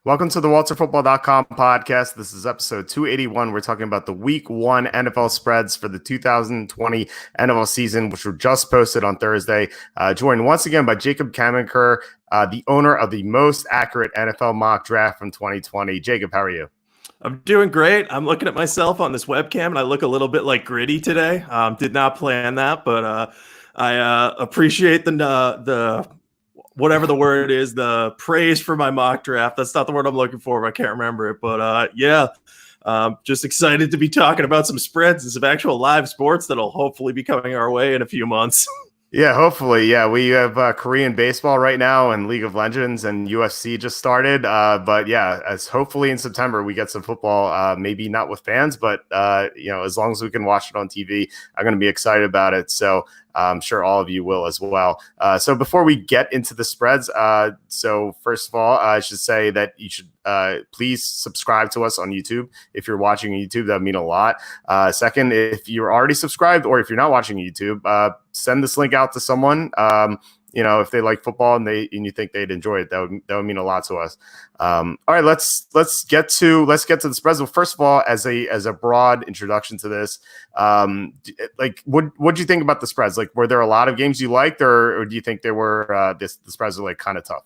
Welcome to the WalterFootball.com podcast. This is episode 281. We're talking about the Week 1 NFL spreads for the 2020 NFL season, which were just posted on Thursday. Joined once again by Jacob Camenker, the owner of the most accurate NFL mock draft from 2020. Jacob, how are you? I'm doing great. I'm looking at myself on this webcam, and I look a little bit like Gritty today. Did not plan that, but I appreciate the whatever the word is, the praise for my mock draft. That's not the word I'm looking for, but I can't remember it. But just excited to be talking about some spreads and some actual live sports that'll hopefully be coming our way in a few months. Yeah, hopefully. Yeah, we have Korean baseball right now and League of Legends and UFC just started. But yeah, as hopefully in September we get some football, maybe not with fans, but as long as we can watch it on TV, I'm going to be excited about it. So I'm sure all of you will as well. So before we get into the spreads, so first of all, I should say that you should please subscribe to us on YouTube. If you're watching YouTube, that would mean a lot. Second, if you're already subscribed or if you're not watching YouTube, send this link out to someone. If they like football and you think they'd enjoy it, that would mean a lot to us. All right, let's get to the spreads. Well, first of all, as a broad introduction to this, what do you think about the spreads? Like, were there a lot of games you liked, or do you think there were the spreads were like kind of tough?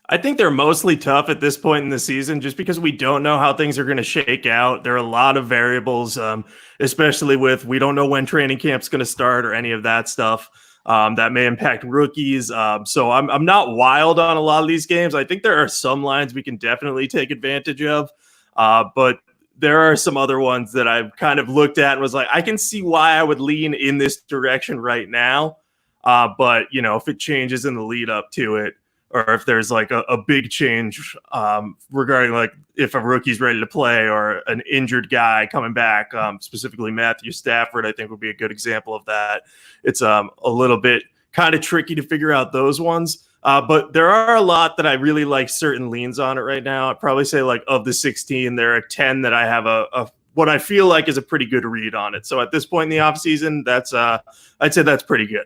I think they're mostly tough at this point in the season just because we don't know how things are going to shake out. There are a lot of variables, especially with we don't know when training camp's going to start or any of that stuff. That may impact rookies. So I'm not wild on a lot of these games. I think there are some lines we can definitely take advantage of. But there are some other ones that I've kind of looked at and was like, I can see why I would lean in this direction right now. But if it changes in the lead up to it, or if there's like a big change regarding like if a rookie's ready to play or an injured guy coming back, specifically Matthew Stafford, I think would be a good example of that. It's a little bit kind of tricky to figure out those ones. But there are a lot that I really like certain leans on it right now. I'd probably say like of the 16, there are 10 that I have a what I feel like is a pretty good read on it. So at this point in the offseason, that's I'd say that's pretty good.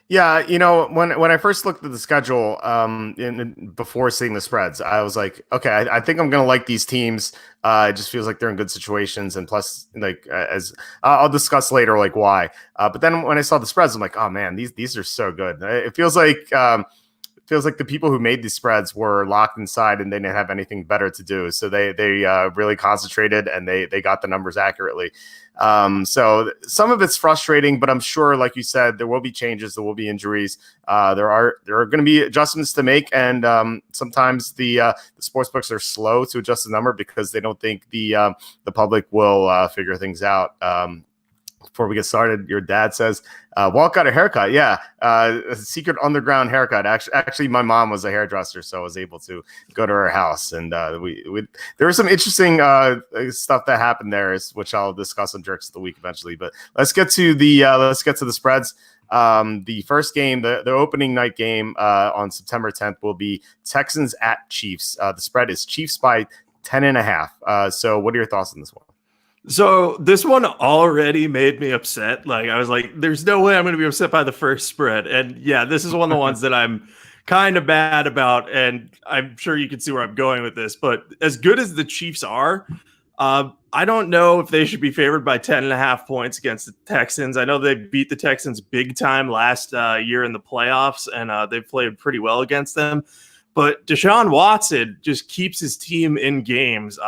Yeah, when I first looked at the schedule before seeing the spreads, I was like, okay, I think I'm going to like these teams. It just feels like they're in good situations, and plus, like as I'll discuss later, like why. But then when I saw the spreads, I'm like, oh man, these are so good. It feels like the people who made these spreads were locked inside and they didn't have anything better to do. So they really concentrated and they got the numbers accurately. So some of it's frustrating, but I'm sure, like you said, there will be changes, there will be injuries. There are going to be adjustments to make, and sometimes the sports books are slow to adjust the number because they don't think the public will figure things out. Before we get started, your dad says, Walt got a haircut. Yeah, a secret underground haircut. Actually, my mom was a hairdresser, so I was able to go to her house. And there was some interesting stuff that happened there, which I'll discuss on Jerks of the Week eventually. But let's get to the spreads. The first game, the opening night game on September 10th will be Texans at Chiefs. The spread is Chiefs by 10.5. So what are your thoughts on this one? So this one already made me upset. Like I was like, there's no way I'm going to be upset by the first spread. And yeah, this is one of the ones that I'm kind of bad about. And I'm sure you can see where I'm going with this. But as good as the Chiefs are, I don't know if they should be favored by 10.5 points against the Texans. I know they beat the Texans big time last year in the playoffs, and they've played pretty well against them. But Deshaun Watson just keeps his team in games.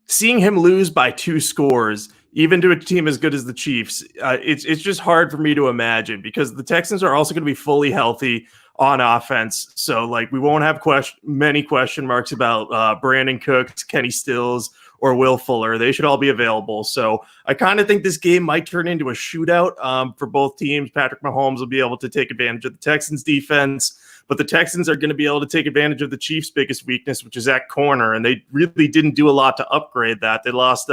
Seeing him lose by 2 scores, even to a team as good as the Chiefs, it's just hard for me to imagine because the Texans are also going to be fully healthy on offense. So, like, we won't have many question marks about Brandon Cooks, Kenny Stills, or Will Fuller. They should all be available. So I kind of think this game might turn into a shootout for both teams. Patrick Mahomes will be able to take advantage of the Texans defense, but the Texans are going to be able to take advantage of the Chiefs' biggest weakness, which is at corner. And they really didn't do a lot to upgrade that. They lost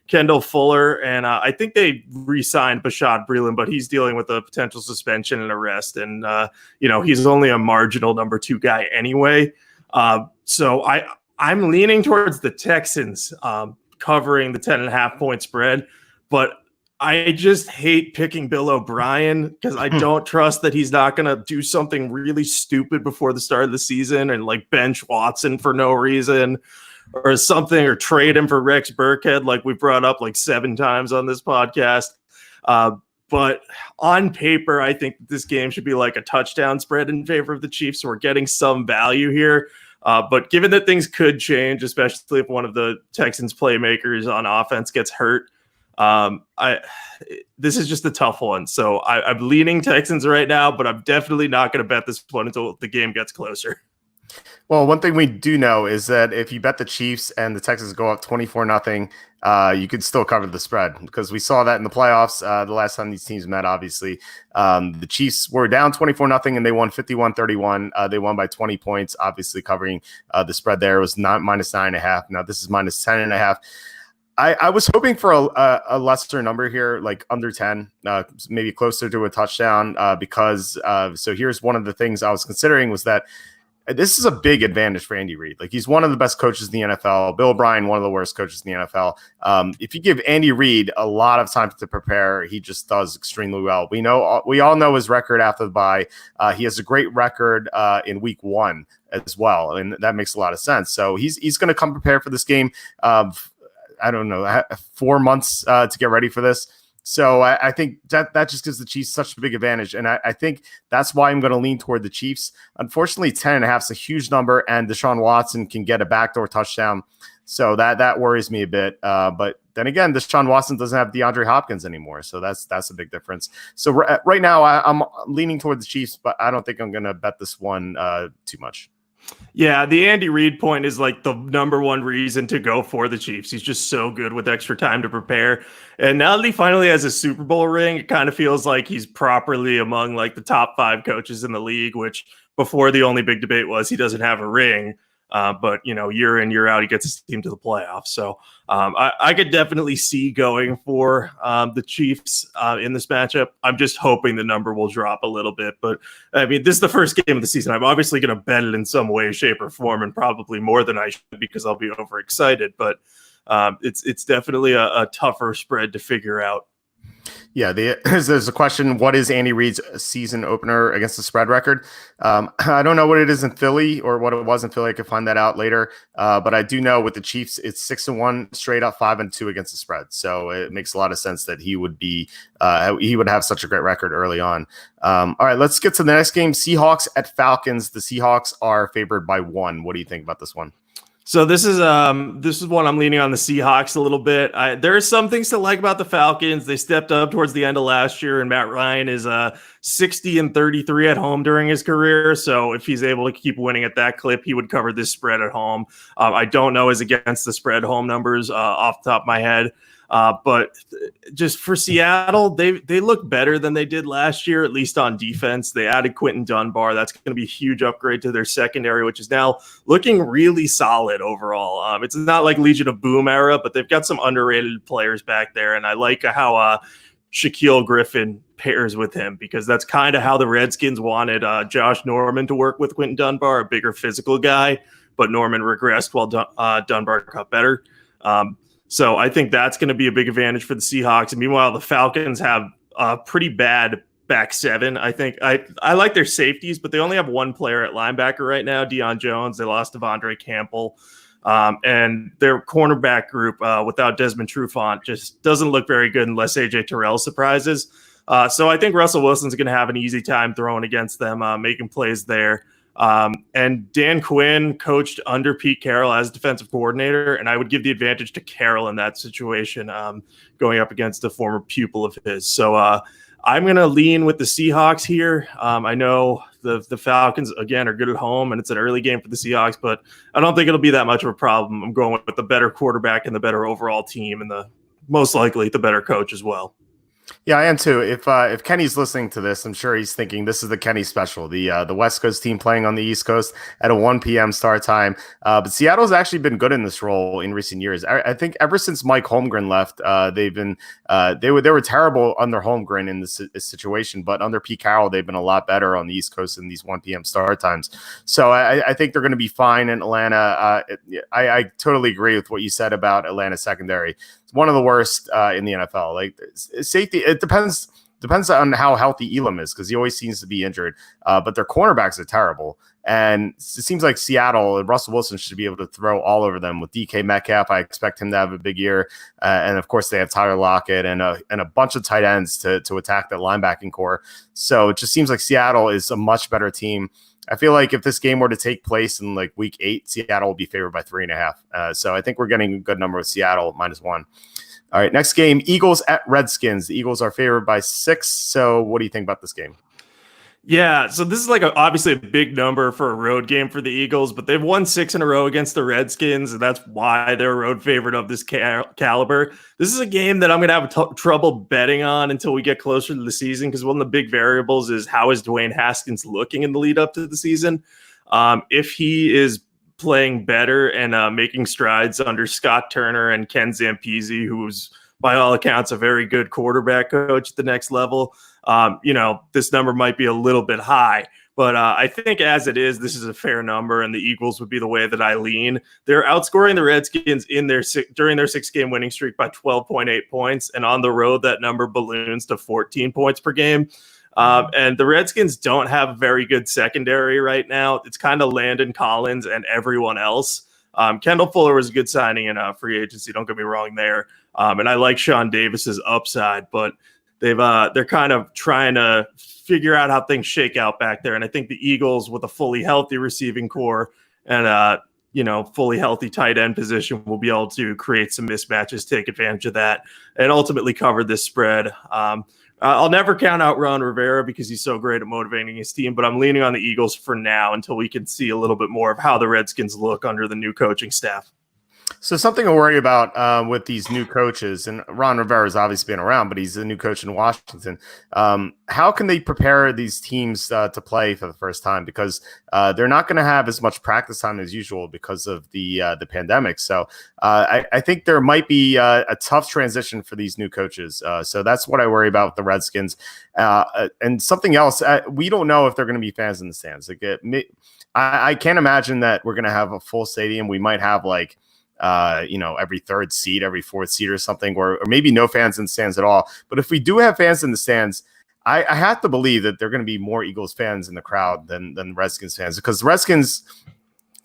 Kendall Fuller, and I think they re-signed Bashaud Breeland, but he's dealing with a potential suspension and arrest. And, he's only a marginal number 2 guy anyway. So I'm leaning towards the Texans covering the 10.5 point spread, but I just hate picking Bill O'Brien because I don't trust that he's not going to do something really stupid before the start of the season and like bench Watson for no reason or something, or trade him for Rex Burkhead like we brought up like 7 times on this podcast. But on paper, I think this game should be like a touchdown spread in favor of the Chiefs. So we're getting some value here. But given that things could change, especially if one of the Texans playmakers on offense gets hurt, this is just a tough one. So I'm leaning Texans right now, but I'm definitely not going to bet this one until the game gets closer. Well, one thing we do know is that if you bet the Chiefs and the Texans go up 24-0, you could still cover the spread, because we saw that in the playoffs the last time these teams met, obviously. The Chiefs were down 24-0 and they won 51-31. They won by 20 points, obviously covering the spread there. It was minus 9.5. Now this is minus 10.5. I was hoping for a lesser number here, like under 10, maybe closer to a touchdown, because so here's one of the things I was considering was that this is a big advantage for Andy Reid. Like, he's one of the best coaches in the NFL. Bill O'Brien, one of the worst coaches in the NFL. If you give Andy Reid a lot of time to prepare, he just does extremely well. We all know his record after the bye. He has a great record in week 1 as well, and that makes a lot of sense. So he's going to come prepared for this game. I don't know, 4 months to get ready for this. So I think that just gives the Chiefs such a big advantage. And I think that's why I'm going to lean toward the Chiefs. Unfortunately, 10.5 is a huge number, and Deshaun Watson can get a backdoor touchdown. So that worries me a bit. But then again, Deshaun Watson doesn't have DeAndre Hopkins anymore. So that's a big difference. So right now I'm leaning toward the Chiefs, but I don't think I'm going to bet this one too much. Yeah, the Andy Reid point is like the number one reason to go for the Chiefs. He's just so good with extra time to prepare. And now that he finally has a Super Bowl ring, it kind of feels like he's properly among like the top 5 coaches in the league, which before the only big debate was he doesn't have a ring. But, year in, year out, he gets his team to the playoffs. So I could definitely see going for the Chiefs in this matchup. I'm just hoping the number will drop a little bit. But, I mean, this is the first game of the season. I'm obviously going to bet it in some way, shape, or form, and probably more than I should because I'll be overexcited. But it's definitely a tougher spread to figure out. Yeah, there's a question, what is Andy Reid's season opener against the spread record? I don't know what it is in Philly or what it was in Philly. I could find that out later. But I do know with the Chiefs, it's 6-1 straight up, 5-2 against the spread. So it makes a lot of sense that he would have such a great record early on. All right, let's get to the next game. Seahawks at Falcons. The Seahawks are favored by 1. What do you think about this one? So this is one I'm leaning on the Seahawks a little bit. There are some things to like about the Falcons. They stepped up towards the end of last year, and Matt Ryan is 60-33 at home during his career. So if he's able to keep winning at that clip, he would cover this spread at home. I don't know his against the spread home numbers off the top of my head. But just for Seattle, they look better than they did last year, at least on defense. They added Quentin Dunbar. That's going to be a huge upgrade to their secondary, which is now looking really solid overall. It's not like Legion of Boom era, but they've got some underrated players back there. And I like how Shaquille Griffin pairs with him, because that's kind of how the Redskins wanted Josh Norman to work with Quentin Dunbar, a bigger physical guy, but Norman regressed while Dunbar got better. So I think that's going to be a big advantage for the Seahawks. And meanwhile, the Falcons have a pretty bad back 7. I think I like their safeties, but they only have one player at linebacker right now, Deion Jones. They lost Devondre Campbell. And their cornerback group without Desmond Trufant just doesn't look very good unless AJ Terrell surprises. So I think Russell Wilson's going to have an easy time throwing against them, making plays there. And Dan Quinn coached under Pete Carroll as defensive coordinator, and I would give the advantage to Carroll in that situation, going up against a former pupil of his. So I'm going to lean with the Seahawks here. I know the Falcons, again, are good at home, and it's an early game for the Seahawks, but I don't think it'll be that much of a problem. I'm going with the better quarterback and the better overall team, and most likely the better coach as well. Yeah, I am too. If Kenny's listening to this, I'm sure he's thinking this is the Kenny special, the West Coast team playing on the East Coast at a 1 p.m. start time. But Seattle's actually been good in this role in recent years. I think ever since Mike Holmgren left, they've been they were terrible under Holmgren in this situation, but under Pete Carroll, they've been a lot better on the East Coast in these 1 p.m. start times. So I think they're going to be fine in Atlanta. I totally agree with what you said about Atlanta secondary. One of the worst in the NFL. Like safety, it depends on how healthy Elam is because he always seems to be injured. But their cornerbacks are terrible, and it seems like Seattle and Russell Wilson should be able to throw all over them. With DK Metcalf, I expect him to have a big year, and of course they have Tyler Lockett and a bunch of tight ends to attack that linebacking core. So it just seems like Seattle is a much better team. I feel like if this game were to take place in like week 8, Seattle will be favored by 3.5. So I think we're getting a good number with Seattle -1. All right, next game, Eagles at Redskins. The Eagles are favored by 6. So what do you think about this game? Yeah, so this is like obviously a big number for a road game for the Eagles, but they've won 6 in a row against the Redskins, and that's why they're a road favorite of this caliber. This is a game that I'm going to have trouble betting on until we get closer to the season, because one of the big variables is how is Dwayne Haskins looking in the lead up to the season. If he is playing better and making strides under Scott Turner and Ken Zampese, who's by all accounts a very good quarterback coach at the next level, this number might be a little bit high, but I think as it is, this is a fair number, and the Eagles would be the way that I lean. They're outscoring the Redskins during their 6-game winning streak by 12.8 points, and on the road, that number balloons to 14 points per game. And the Redskins don't have a very good secondary right now. It's kind of Landon Collins and everyone else. Kendall Fuller was a good signing in free agency. Don't get me wrong there. And I like Sean Davis's upside, but they're kind of trying to figure out how things shake out back there. And I think the Eagles, with a fully healthy receiving core and fully healthy tight end position, will be able to create some mismatches, take advantage of that, and ultimately cover this spread. I'll never count out Ron Rivera because he's so great at motivating his team, but I'm leaning on the Eagles for now until we can see a little bit more of how the Redskins look under the new coaching staff. So something to worry about with these new coaches, and Ron Rivera's obviously been around, but he's a new coach in Washington. How can they prepare these teams to play for the first time? Because they're not going to have as much practice time as usual because of the pandemic. So I think there might be a tough transition for these new coaches. So that's what I worry about with the Redskins. And something else, we don't know if they're going to be fans in the stands. I can't imagine that we're going to have a full stadium. We might have like every third seat, every fourth seat or something, or maybe no fans in the stands at all. But if we do have fans in the stands, I have to believe that there are going to be more Eagles fans in the crowd than Redskins fans, because the Redskins,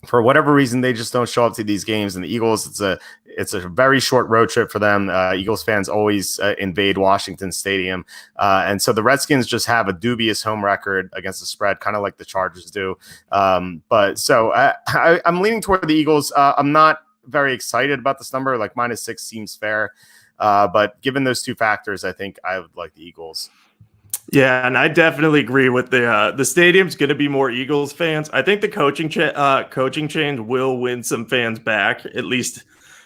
for whatever reason, they just don't show up to these games. And the Eagles, it's a very short road trip for them. Eagles fans always invade Washington Stadium. And so the Redskins just have a dubious home record against the spread, kind of like the Chargers do. I'm leaning toward the Eagles. I'm not very excited about this number. Like -6 seems fair. But given those two factors, I think I would like the Eagles. Yeah, and I definitely agree with the stadium's going to be more Eagles fans. I think the coaching change will win some fans back, at least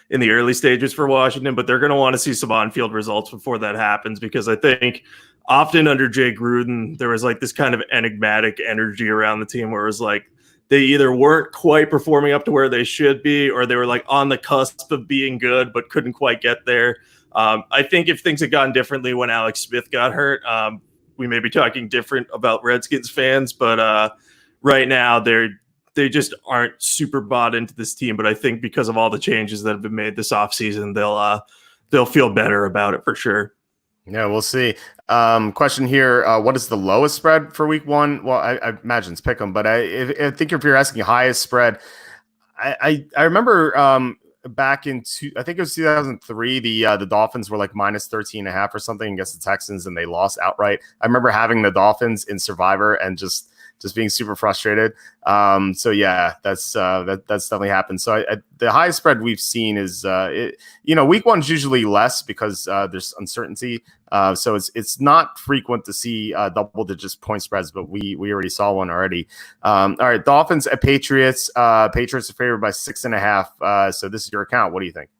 in the early stages for Washington, but they're going to want to see some on-field results before that happens, because I think often under Jay Gruden, there was like this kind of enigmatic energy around the team where it was like they either weren't quite performing up to where they should be, or they were like on the cusp of being good but couldn't quite get there. I think if things had gone differently when Alex Smith got hurt, we may be talking different about Redskins fans, but right now they just aren't super bought into this team. But I think because of all the changes that have been made this offseason, they'll feel better about it for sure. Yeah, we'll see. Question here: what is the lowest spread for Week 1? Well, I imagine it's pick'em, but I think if you're asking highest spread, I remember back in I think it was 2003, the Dolphins were like -13.5 or something against the Texans, and they lost outright. I remember having the Dolphins in Survivor and just being super frustrated. So yeah, that's definitely happened. So the highest spread we've seen is Week 1's usually less because there's uncertainty. So it's not frequent to see double digit point spreads, but we already saw one already. All right, Dolphins at Patriots. Patriots are favored by 6.5. So this is your account. What do you think?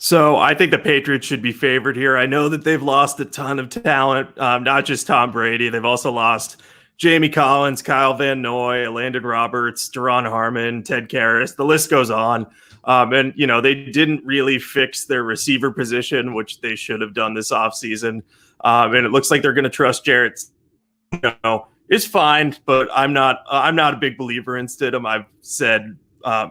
So I think the Patriots should be favored here. I know that they've lost a ton of talent, not just Tom Brady. They've also lost Jamie Collins, Kyle Van Noy, Landon Roberts, Duron Harmon, Ted Karras. The list goes on. And, they didn't really fix their receiver position, which they should have done this offseason. And it looks like they're going to trust Jarrett. It's fine, but I'm not a big believer in Stidham. I've said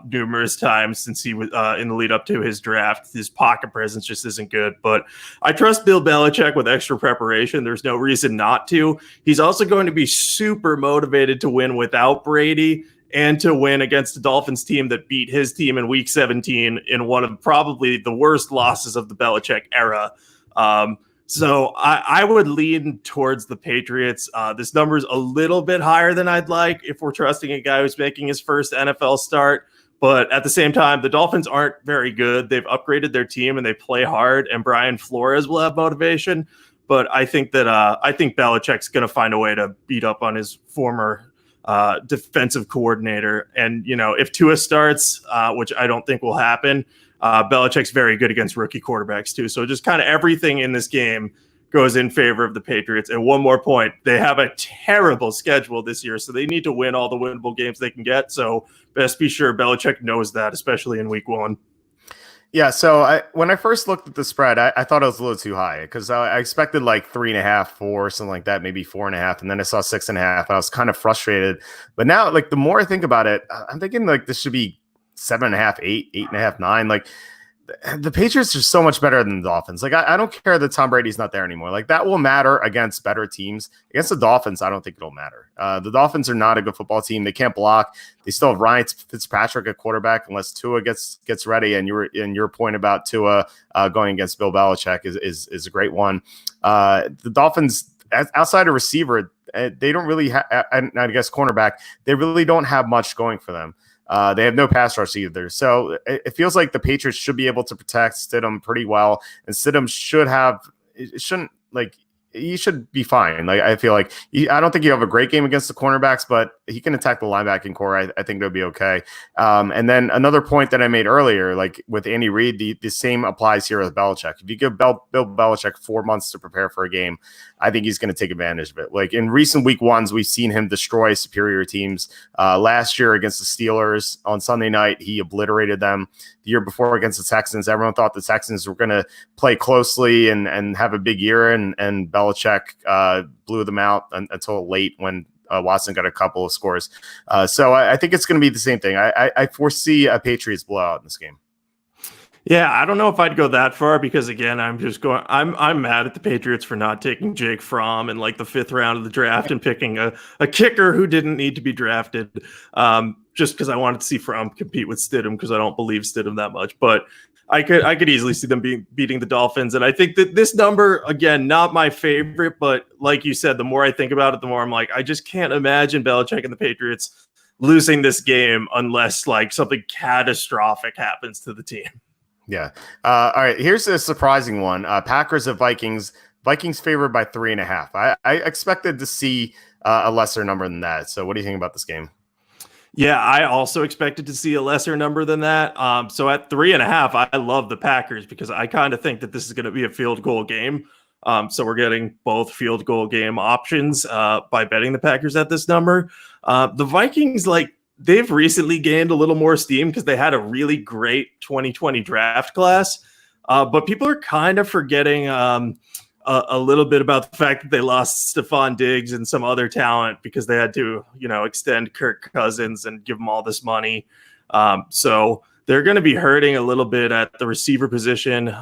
numerous times since he was in the lead up to his draft, his pocket presence just isn't good. But I trust Bill Belichick with extra preparation. There's no reason not to. He's also going to be super motivated to win without Brady and to win against the Dolphins team that beat his team in Week 17 in one of probably the worst losses of the Belichick era. So I would lean towards the Patriots. This number is a little bit higher than I'd like if we're trusting a guy who's making his first NFL start. But at the same time, the Dolphins aren't very good. They've upgraded their team and they play hard, and Brian Flores will have motivation. But I think that Belichick's going to find a way to beat up on his former defensive coordinator. And, if Tua starts, which I don't think will happen, Belichick's very good against rookie quarterbacks too. So just kind of everything in this game goes in favor of the Patriots. And one more point, they have a terrible schedule this year, so they need to win all the winnable games they can get. So best be sure Belichick knows that, especially in Week 1. Yeah, so when I first looked at the spread, I thought it was a little too high because I expected like 3.5, 4, something like that, maybe 4.5, and then I saw 6.5, and I was kind of frustrated. But now, like the more I think about it, I'm thinking like this should be 7.5, 8, 8.5, 9. Like the Patriots are so much better than the Dolphins. Like I don't care that Tom Brady's not there anymore. Like that will matter against better teams. Against the Dolphins, I don't think it'll matter. The Dolphins are not a good football team. They can't block. They still have Ryan Fitzpatrick at quarterback unless Tua gets ready. And your point about Tua going against Bill Belichick is a great one. The Dolphins, outside of receiver, they don't really have. I guess cornerback, they really don't have much going for them. They have no pass rush either. So it feels like the Patriots should be able to protect Stidham pretty well. And Stidham he should be fine. Like I feel like I don't think you have a great game against the cornerbacks, but he can attack the linebacking core. I think it'll be okay. And then another point that I made earlier, like with Andy Reid, the same applies here with Belichick. If you give Bill Belichick 4 months to prepare for a game, I think he's going to take advantage of it. Like in recent Week 1s, we've seen him destroy superior teams. Last year against the Steelers on Sunday night, he obliterated them. The year before against the Texans, everyone thought the Texans were going to play closely and have a big year, and Belichick blew them out until late when Watson got a couple of scores. So I think it's going to be the same thing. I foresee a Patriots blowout in this game. Yeah, I don't know if I'd go that far because again, I'm mad at the Patriots for not taking Jake Fromm in like the 5th round of the draft and picking a kicker who didn't need to be drafted. Just because I wanted to see Fromm compete with Stidham because I don't believe Stidham that much. But I could easily see them beating the Dolphins. And I think that this number, again, not my favorite, but like you said, the more I think about it, the more I'm like, I just can't imagine Belichick and the Patriots losing this game unless like something catastrophic happens to the team. Yeah. All right. Here's a surprising one. Packers at Vikings. Vikings favored by 3.5. I expected to see a lesser number than that. So what do you think about this game? Yeah, I also expected to see a lesser number than that. So at 3.5, I love the Packers because I kind of think that this is going to be a field goal game. So we're getting both field goal game options by betting the Packers at this number. The Vikings, they've recently gained a little more steam because they had a really great 2020 draft class. But people are kind of forgetting a little bit about the fact that they lost Stephon Diggs and some other talent because they had to, extend Kirk Cousins and give them all this money. So they're going to be hurting a little bit at the receiver position.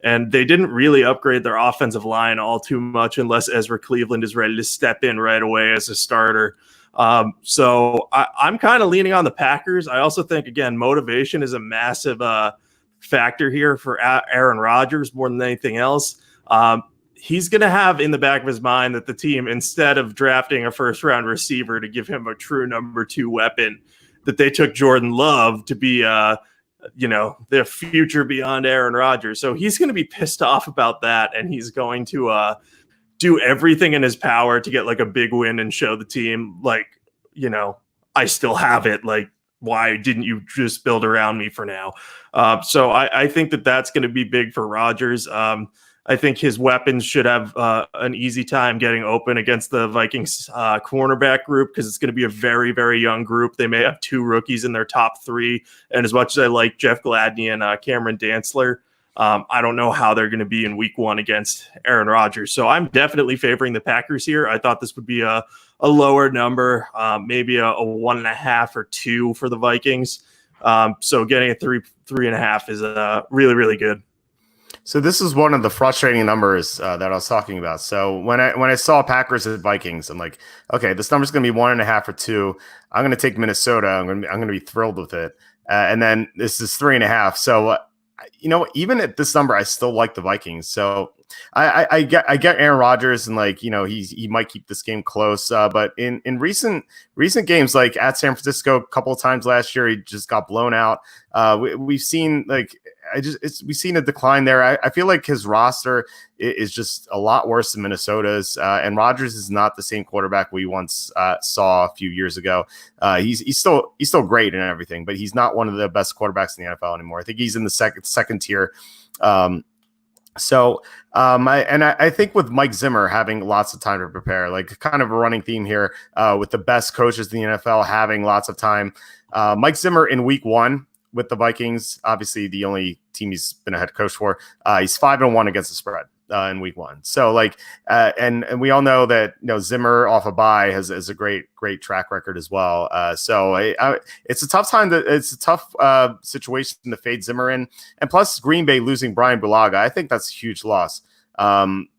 And they didn't really upgrade their offensive line all too much unless Ezra Cleveland is ready to step in right away as a starter. So I'm kind of leaning on the Packers. I also think, again, motivation is a massive factor here for Aaron Rodgers more than anything else. He's going to have in the back of his mind that the team, instead of drafting a first-round receiver to give him a true number 2 weapon, that they took Jordan Love to be, their future beyond Aaron Rodgers. So he's going to be pissed off about that, and he's going to do everything in his power to get a big win and show the team, I still have it. why didn't you just build around me for now? So I think that's going to be big for Rodgers. I think his weapons should have an easy time getting open against the Vikings cornerback group, because it's going to be a very, very young group. They may have 2 rookies in their top 3. And as much as I like Jeff Gladney and Cameron Dantzler, I don't know how they're going to be in week 1 against Aaron Rodgers. So I'm definitely favoring the Packers here. I thought this would be a lower number, maybe a 1.5 or 2 for the Vikings. So getting a 3.5 is really, really good. So this is one of the frustrating numbers that I was talking about. So when I saw Packers and Vikings, I'm like, okay, this number's going to be 1.5 or 2. I'm going to take Minnesota. I'm going to be thrilled with it. And then this is 3.5. So even at this number, I still like the Vikings. So I get Aaron Rodgers, and like, he might keep this game close. But in recent games, like at San Francisco, a couple of times last year, he just got blown out. We've seen we've seen a decline there. I feel like his roster is just a lot worse than Minnesota's, and Rodgers is not the same quarterback we once saw a few years ago. He's still great and everything, but he's not one of the best quarterbacks in the NFL anymore. I think he's in the second tier. I think with Mike Zimmer having lots of time to prepare, like kind of a running theme here, with the best coaches in the NFL having lots of time. Mike Zimmer in week 1 with the Vikings, obviously the only team he's been a head coach for, he's 5-1 against the spread in week 1. So and we all know that Zimmer off a bye has a great track record as well. So it's a tough time. It's a tough situation to fade Zimmer in, and plus Green Bay losing Brian Bulaga, I think that's a huge loss.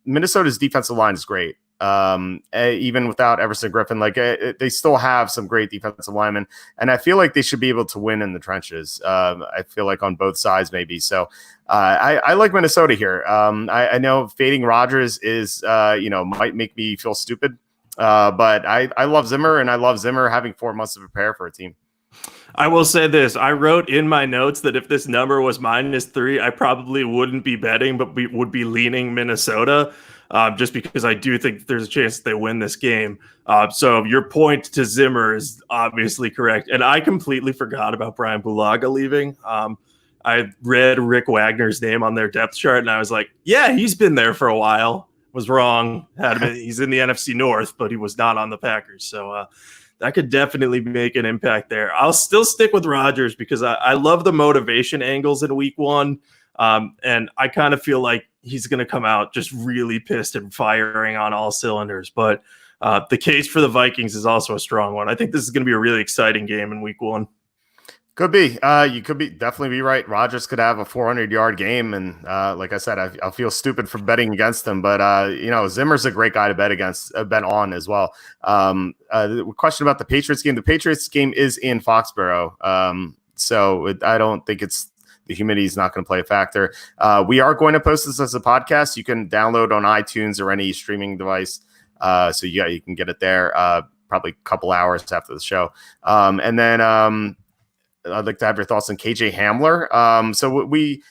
Minnesota's defensive line is great. Even without Everson Griffin, they still have some great defensive linemen, and I feel like they should be able to win in the trenches. I feel like on both sides, maybe. So I like Minnesota here. I know fading Rodgers is, might make me feel stupid, but I love Zimmer, and I love Zimmer having 4 months to prepare for a team. I will say this. I wrote in my notes that if this number was -3, I probably wouldn't be betting, but we would be leaning Minnesota. Just because I do think there's a chance that they win this game. So your point to Zimmer is obviously correct. And I completely forgot about Brian Bulaga leaving. I read Rick Wagner's name on their depth chart, and I was like, yeah, he's been there for a while. Was wrong. He's in the NFC North, but he was not on the Packers. So that could definitely make an impact there. I'll still stick with Rodgers because I love the motivation angles in week 1. And I kind of feel like he's going to come out just really pissed and firing on all cylinders. But the case for the Vikings is also a strong one. I think this is going to be a really exciting game in week 1. Could be. You could definitely be right. Rodgers could have a 400-yard game. And like I said, I feel stupid for betting against him. But, Zimmer's a great guy to bet on as well. The question about the Patriots game. The Patriots game is in Foxborough. So I don't think the humidity is not going to play a factor. We are going to post this as a podcast. You can download on iTunes or any streaming device. So you can get it there probably a couple hours after the show. And then I'd like to have your thoughts on KJ Hamler. So we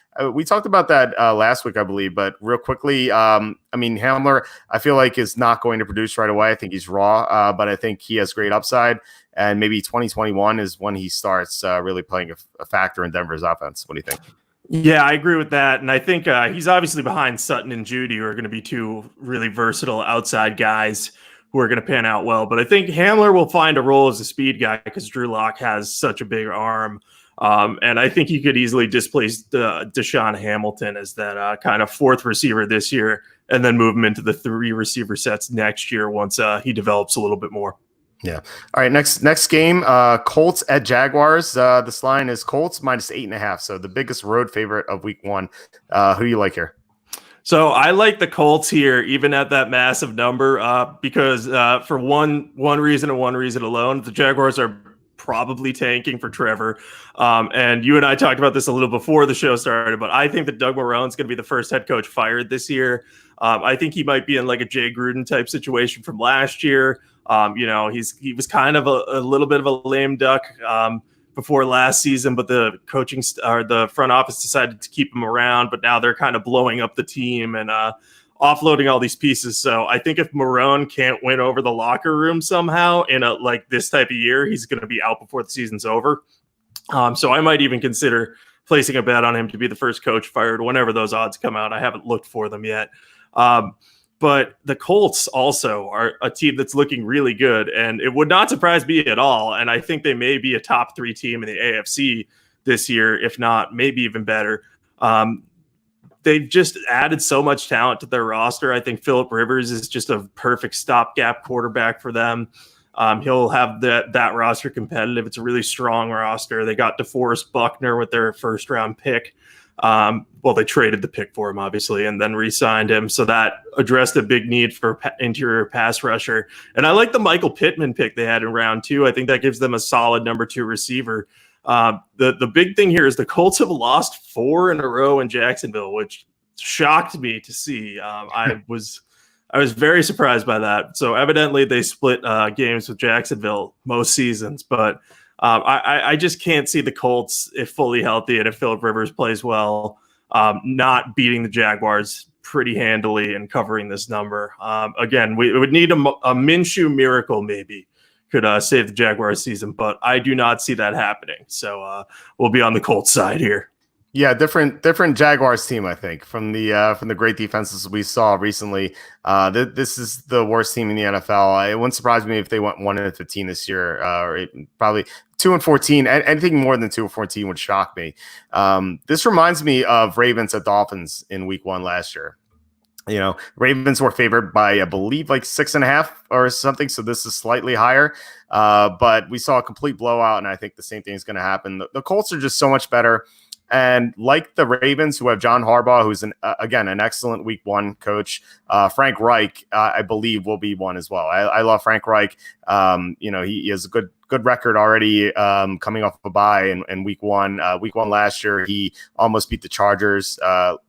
talked about that last week, I believe, but real quickly, Hamler, I feel like is not going to produce right away. I think he's raw, but I think he has great upside, and maybe 2021 is when he starts really playing a factor in Denver's offense. What do you think? Yeah, I agree with that. And I think he's obviously behind Sutton and Judy, who are going to be 2 really versatile outside guys who are going to pan out well. But I think Hamler will find a role as a speed guy because Drew Lock has such a big arm. And I think he could easily displace Deshaun Hamilton as that kind of 4th receiver this year, and then move him into the 3 receiver sets next year once he develops a little bit more. Yeah. All right. Next game, Colts at Jaguars. This line is Colts -8.5. So the biggest road favorite of week 1. Who do you like here? So I like the Colts here, even at that massive number, because for one reason and one reason alone, the Jaguars are probably tanking for Trevor. And you and I talked about this a little before the show started, but I think that Doug Marrone is going to be the first head coach fired this year. I think he might be in like a Jay Gruden type situation from last year. He was kind of a little bit of a lame duck before last season, but the the front office decided to keep him around, but now they're kind of blowing up the team and offloading all these pieces. So I think if Marrone can't win over the locker room somehow in a like this type of year, he's going to be out before the season's over. So I might even consider placing a bet on him to be the first coach fired whenever those odds come out. I haven't looked for them yet. But the Colts also are a team that's looking really good, and it would not surprise me at all. And I think they may be a top 3 team in the AFC this year, if not maybe even better. They've just added so much talent to their roster. I think Phillip Rivers is just a perfect stopgap quarterback for them. He'll have that roster competitive. It's a really strong roster. They got DeForest Buckner with their first round pick. Well, they traded the pick for him, obviously, and then re-signed him. So that addressed a big need for interior pass rusher. And I like the Michael Pittman pick they had in round 2. I think that gives them a solid number 2 receiver. The big thing here is the Colts have lost 4 in a row in Jacksonville, which shocked me to see. I was very surprised by that. So evidently they split games with Jacksonville most seasons, but I just can't see the Colts, if fully healthy and if Phillip Rivers plays well, not beating the Jaguars pretty handily and covering this number. Again, we would need a Minshew miracle maybe could save the Jaguars season, but I do not see that happening. So we'll be on the Colts side here. Yeah, different Jaguars team, I think, from the great defenses we saw recently. This is the worst team in the NFL. It wouldn't surprise me if they went 1-15 this year, or probably 2-14. Anything more than 2-14 would shock me. This reminds me of Ravens at Dolphins in Week 1 last year. You know, Ravens were favored by, I believe, like 6.5 or something. So this is slightly higher. But we saw a complete blowout, and I think the same thing is going to happen. The Colts are just so much better. And like the Ravens, who have John Harbaugh, who's an excellent Week 1 coach, Frank Reich, I believe, will be one as well. I love Frank Reich. He has a good record already, coming off a bye in Week 1. Week 1 last year, he almost beat the Chargers,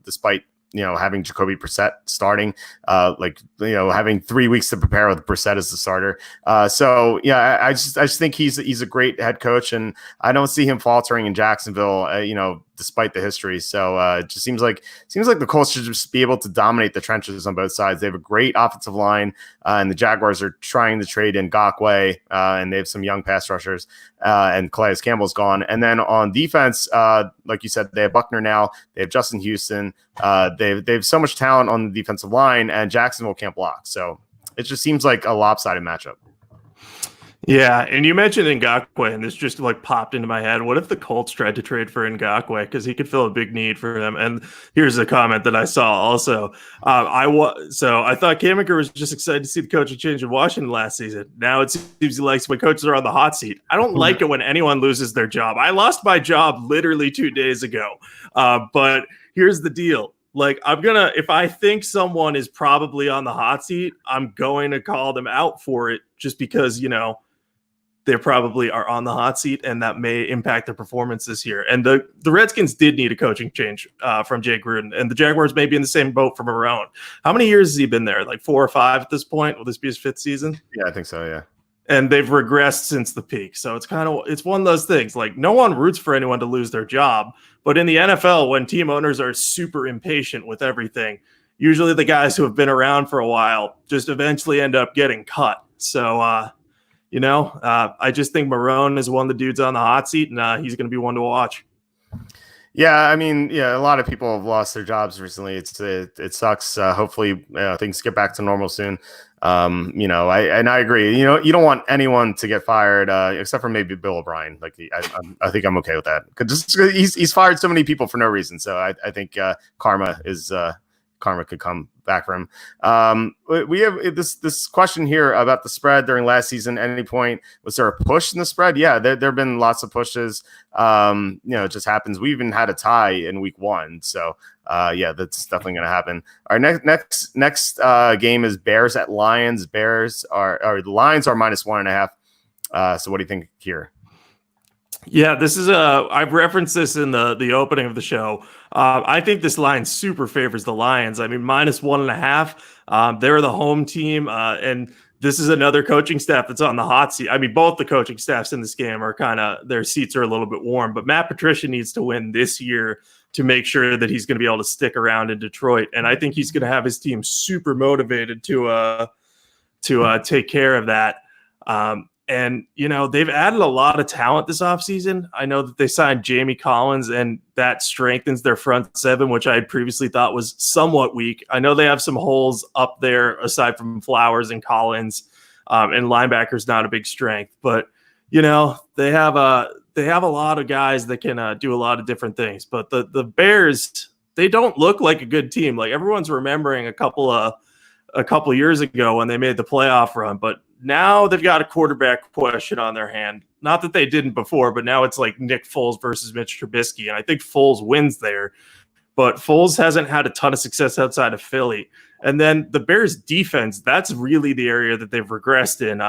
despite having Jacoby Brissett starting, having 3 weeks to prepare with Brissett as the starter. So yeah, I just think he's a great head coach, and I don't see him faltering in Jacksonville, despite the history. So it just seems like the Colts should just be able to dominate the trenches on both sides. They have a great offensive line, and the Jaguars are trying to trade in Ngakoue, and they have some young pass rushers, and Calais Campbell's gone. And then on defense, like you said, they have Buckner now. They have Justin Houston. They have so much talent on the defensive line, and Jacksonville can't block. So it just seems like a lopsided matchup. Yeah, and you mentioned Ngakoue, and this just like popped into my head. What if the Colts tried to trade for Ngakoue, because he could fill a big need for them? And here's a comment that I saw also. I thought Camenker was just excited to see the coaching change in Washington last season. Now it seems he likes when coaches are on the hot seat. I don't like it when anyone loses their job. I lost my job literally 2 days ago. But here's the deal. Like, if I think someone is probably on the hot seat, I'm going to call them out for it, just because, they probably are on the hot seat, and that may impact their performance this year. And the Redskins did need a coaching change from Jay Gruden, and the Jaguars may be in the same boat for Marrone. How many years has he been there? Like 4 or 5 at this point? Will this be his 5th season? Yeah, I think so. Yeah. And they've regressed since the peak. So it's one of those things. Like, no one roots for anyone to lose their job. But in the NFL, when team owners are super impatient with everything, usually the guys who have been around for a while just eventually end up getting cut. So, I just think Marrone is one of the dudes on the hot seat, and he's going to be one to watch. Yeah, I mean, a lot of people have lost their jobs recently. It sucks. Hopefully, things get back to normal soon. I agree. You don't want anyone to get fired, except for maybe Bill O'Brien. Like, I think I'm okay with that, because he's fired so many people for no reason. So I think karma could come back for him. We have this question here about the spread during last season. At any point, was there a push in the spread? Yeah, there have been lots of pushes. It just happens. We even had a tie in Week 1. So that's definitely going to happen. Our next game is Bears at Lions. The Lions are -1.5. So what do you think here? Yeah, this is I've referenced this in the opening of the show. I think this line super favors the Lions. I mean, -1.5. They're the home team, and this is another coaching staff that's on the hot seat. I mean, both the coaching staffs in this game are their seats are a little bit warm, but Matt Patricia needs to win this year to make sure that he's going to be able to stick around in Detroit. And I think he's going to have his team super motivated to take care of that. And, they've added a lot of talent this offseason. I know that they signed Jamie Collins, and that strengthens their front seven, which I had previously thought was somewhat weak. I know they have some holes up there aside from Flowers and Collins, and linebackers not a big strength. But, they have a lot of guys that can do a lot of different things. But the Bears, they don't look like a good team. Like everyone's remembering a couple years ago when they made the playoff run, but now they've got a quarterback question on their hand. Not that they didn't before, but now it's like Nick Foles versus Mitch Trubisky. And I think Foles wins there, but Foles hasn't had a ton of success outside of Philly. And then the Bears defense, that's really the area that they've regressed in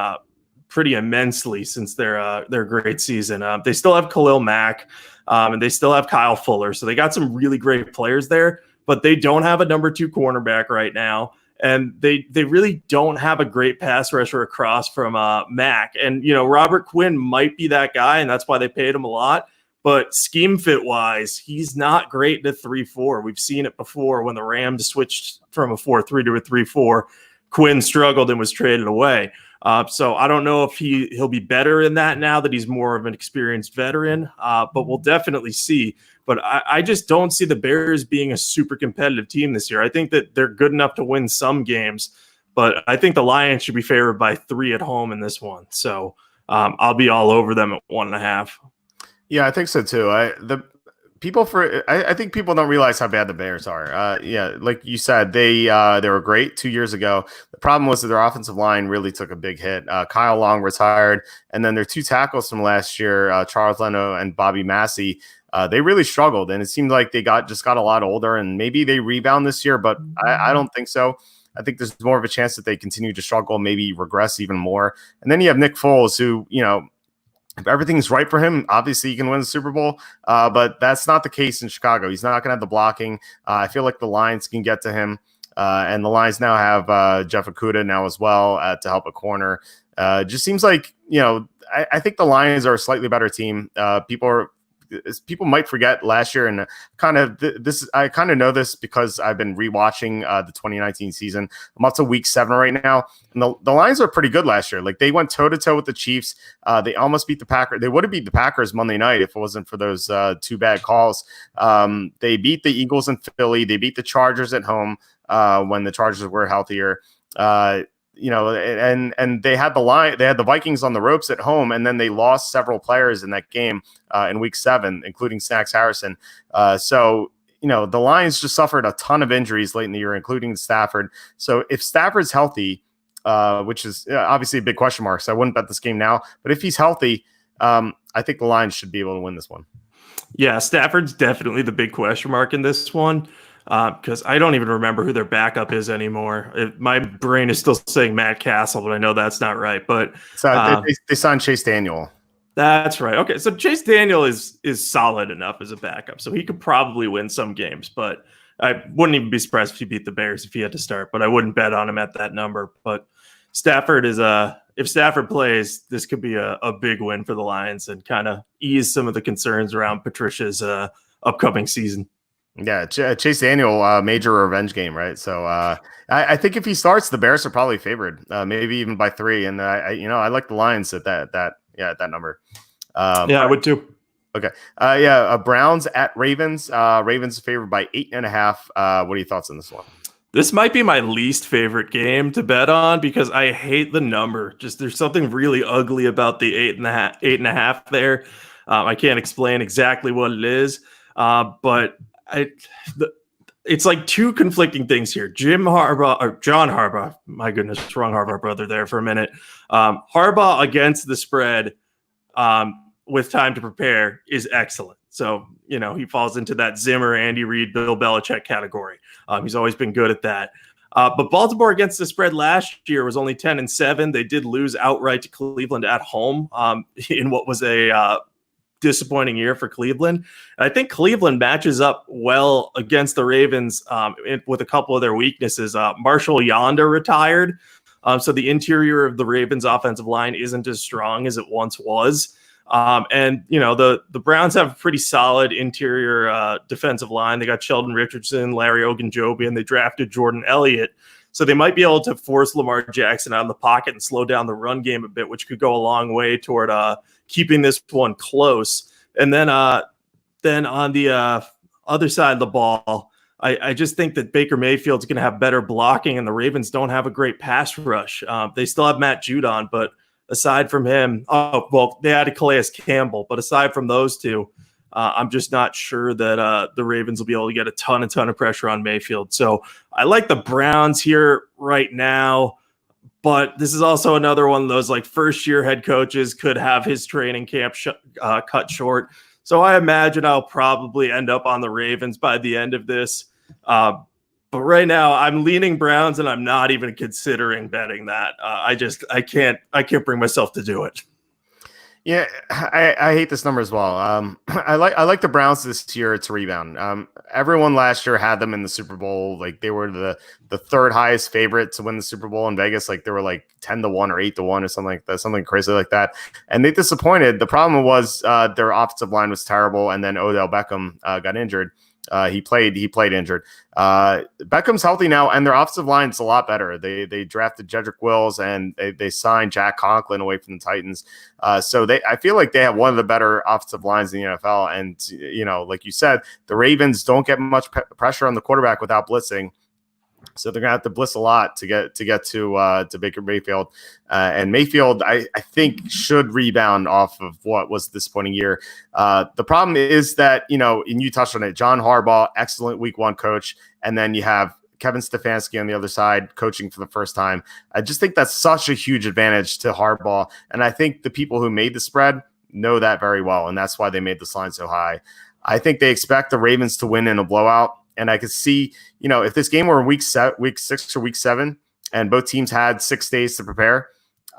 pretty immensely since their great season. They still have Khalil Mack, and they still have Kyle Fuller. So they got some really great players there, but they don't have a number 2 cornerback right now. And they really don't have a great pass rusher across from Mack. And, Robert Quinn might be that guy, and that's why they paid him a lot. But scheme fit wise, he's not great in a 3-4. We've seen it before when the Rams switched from a 4-3 to a 3-4. Quinn struggled and was traded away. So I don't know if he'll be better in that now that he's more of an experienced veteran, but we'll definitely see. But I just don't see the Bears being a super competitive team this year. I think that they're good enough to win some games, but I think the Lions should be favored by 3 at home in this one. So I'll be all over them at 1.5. Yeah, I think so too. I think people don't realize how bad the Bears are. Like you said, they were great 2 years ago. The problem was that their offensive line really took a big hit. Kyle Long retired, and then their 2 tackles from last year, Charles Leno and Bobby Massey, they really struggled, and it seemed like they got a lot older, and maybe they rebound this year, but I don't think so. I think there's more of a chance that they continue to struggle, maybe regress even more. And then you have Nick Foles, who, if everything's right for him, obviously he can win the Super Bowl, but that's not the case in Chicago. He's not going to have the blocking. I feel like the Lions can get to him, and the Lions now have Jeff Okudah now as well to help a corner. Just seems like, I think the Lions are a slightly better team. People might forget last year, and I kind of know this because I've been rewatching the 2019 season. I'm up to week 7 right now, and the Lions are pretty good last year. Like they went toe to toe with the Chiefs. They almost beat the Packers. They would have beat the Packers Monday night if it wasn't for those 2 bad calls. They beat the Eagles in Philly. They beat the Chargers at home when the Chargers were healthier. And they had the Vikings on the ropes at home, and then they lost several players in that game in week 7, including Snacks Harrison. So the Lions just suffered a ton of injuries late in the year, including Stafford. So if Stafford's healthy, which is obviously a big question mark, so I wouldn't bet this game now, but if he's healthy, I think the Lions should be able to win this one. Yeah, Stafford's definitely the big question mark in this one. Because I don't even remember who their backup is anymore. My brain is still saying Matt Castle, but I know that's not right. But they signed Chase Daniel. That's right. Okay, so Chase Daniel is solid enough as a backup, so he could probably win some games. But I wouldn't even be surprised if he beat the Bears if he had to start. But I wouldn't bet on him at that number. But Stafford if Stafford plays, this could be a big win for the Lions and kind of ease some of the concerns around Patricia's upcoming season. Yeah, Chase Daniel, major revenge game, right? So I think if he starts, the Bears are probably favored, maybe even by 3. And I like the Lions at that number. I would too. Okay, Browns at Ravens. Ravens favored by 8.5. What are your thoughts on this one? This might be my least favorite game to bet on because I hate the number. Just there's something really ugly about the 8.5 there. I can't explain exactly what it is, but it's like 2 conflicting things here. John Harbaugh, my goodness, wrong Harbaugh brother there for a minute. Harbaugh against the spread with time to prepare is excellent. So, he falls into that Zimmer, Andy Reid, Bill Belichick category. He's always been good at that. But Baltimore against the spread last year was only 10-7. They did lose outright to Cleveland at home in what was a disappointing year for Cleveland. And I think Cleveland matches up well against the Ravens with a couple of their weaknesses. Marshall Yonder retired. So the interior of the Ravens offensive line isn't as strong as it once was. And, you know, the Browns have a pretty solid interior defensive line. They got Sheldon Richardson, Larry Ogunjobi, and they drafted Jordan Elliott. So they might be able to force Lamar Jackson out of the pocket and slow down the run game a bit, which could go a long way toward keeping this one close. And then on the other side of the ball, I just think that Baker Mayfield's going to have better blocking, and the Ravens don't have a great pass rush. They still have Matt Judon, but aside from him, they added Calais Campbell, but aside from those two, I'm just not sure that the Ravens will be able to get a ton of pressure on Mayfield. So I like the Browns here right now, but this is also another one of those like first-year head coaches could have his training camp cut short. So I imagine I'll probably end up on the Ravens by the end of this. But right now I'm leaning Browns, and I'm not even considering betting that. I can't bring myself to do it. Yeah, I hate this number as well. I like the Browns this year to rebound. Everyone last year had them in the Super Bowl. Like they were the third highest favorite to win the Super Bowl in Vegas. Like they were like 10-1 or 8-1 or something like that, something crazy like that. And they disappointed. The problem was their offensive line was terrible, and then Odell Beckham got injured. He played injured. Beckham's healthy now, and their offensive line's a lot better. They drafted Jedrick Wills, and they signed Jack Conklin away from the Titans. So I feel like they have one of the better offensive lines in the NFL. And you know, like you said, the Ravens don't get much pressure on the quarterback without blitzing. So they're gonna have to blitz a lot to get to Baker Mayfield, and Mayfield I think should rebound off of what was a disappointing year. The problem is that, you know, and you touched on it, John Harbaugh, excellent week one coach, and then you have Kevin Stefanski on the other side coaching for the first time. I just think that's such a huge advantage to Harbaugh, and I think the people who made the spread know that very well, and that's why they made this line so high. I think they expect the Ravens to win in a blowout. And I could see, you know, if this game were in week 6 or week 7 and both teams had 6 days to prepare,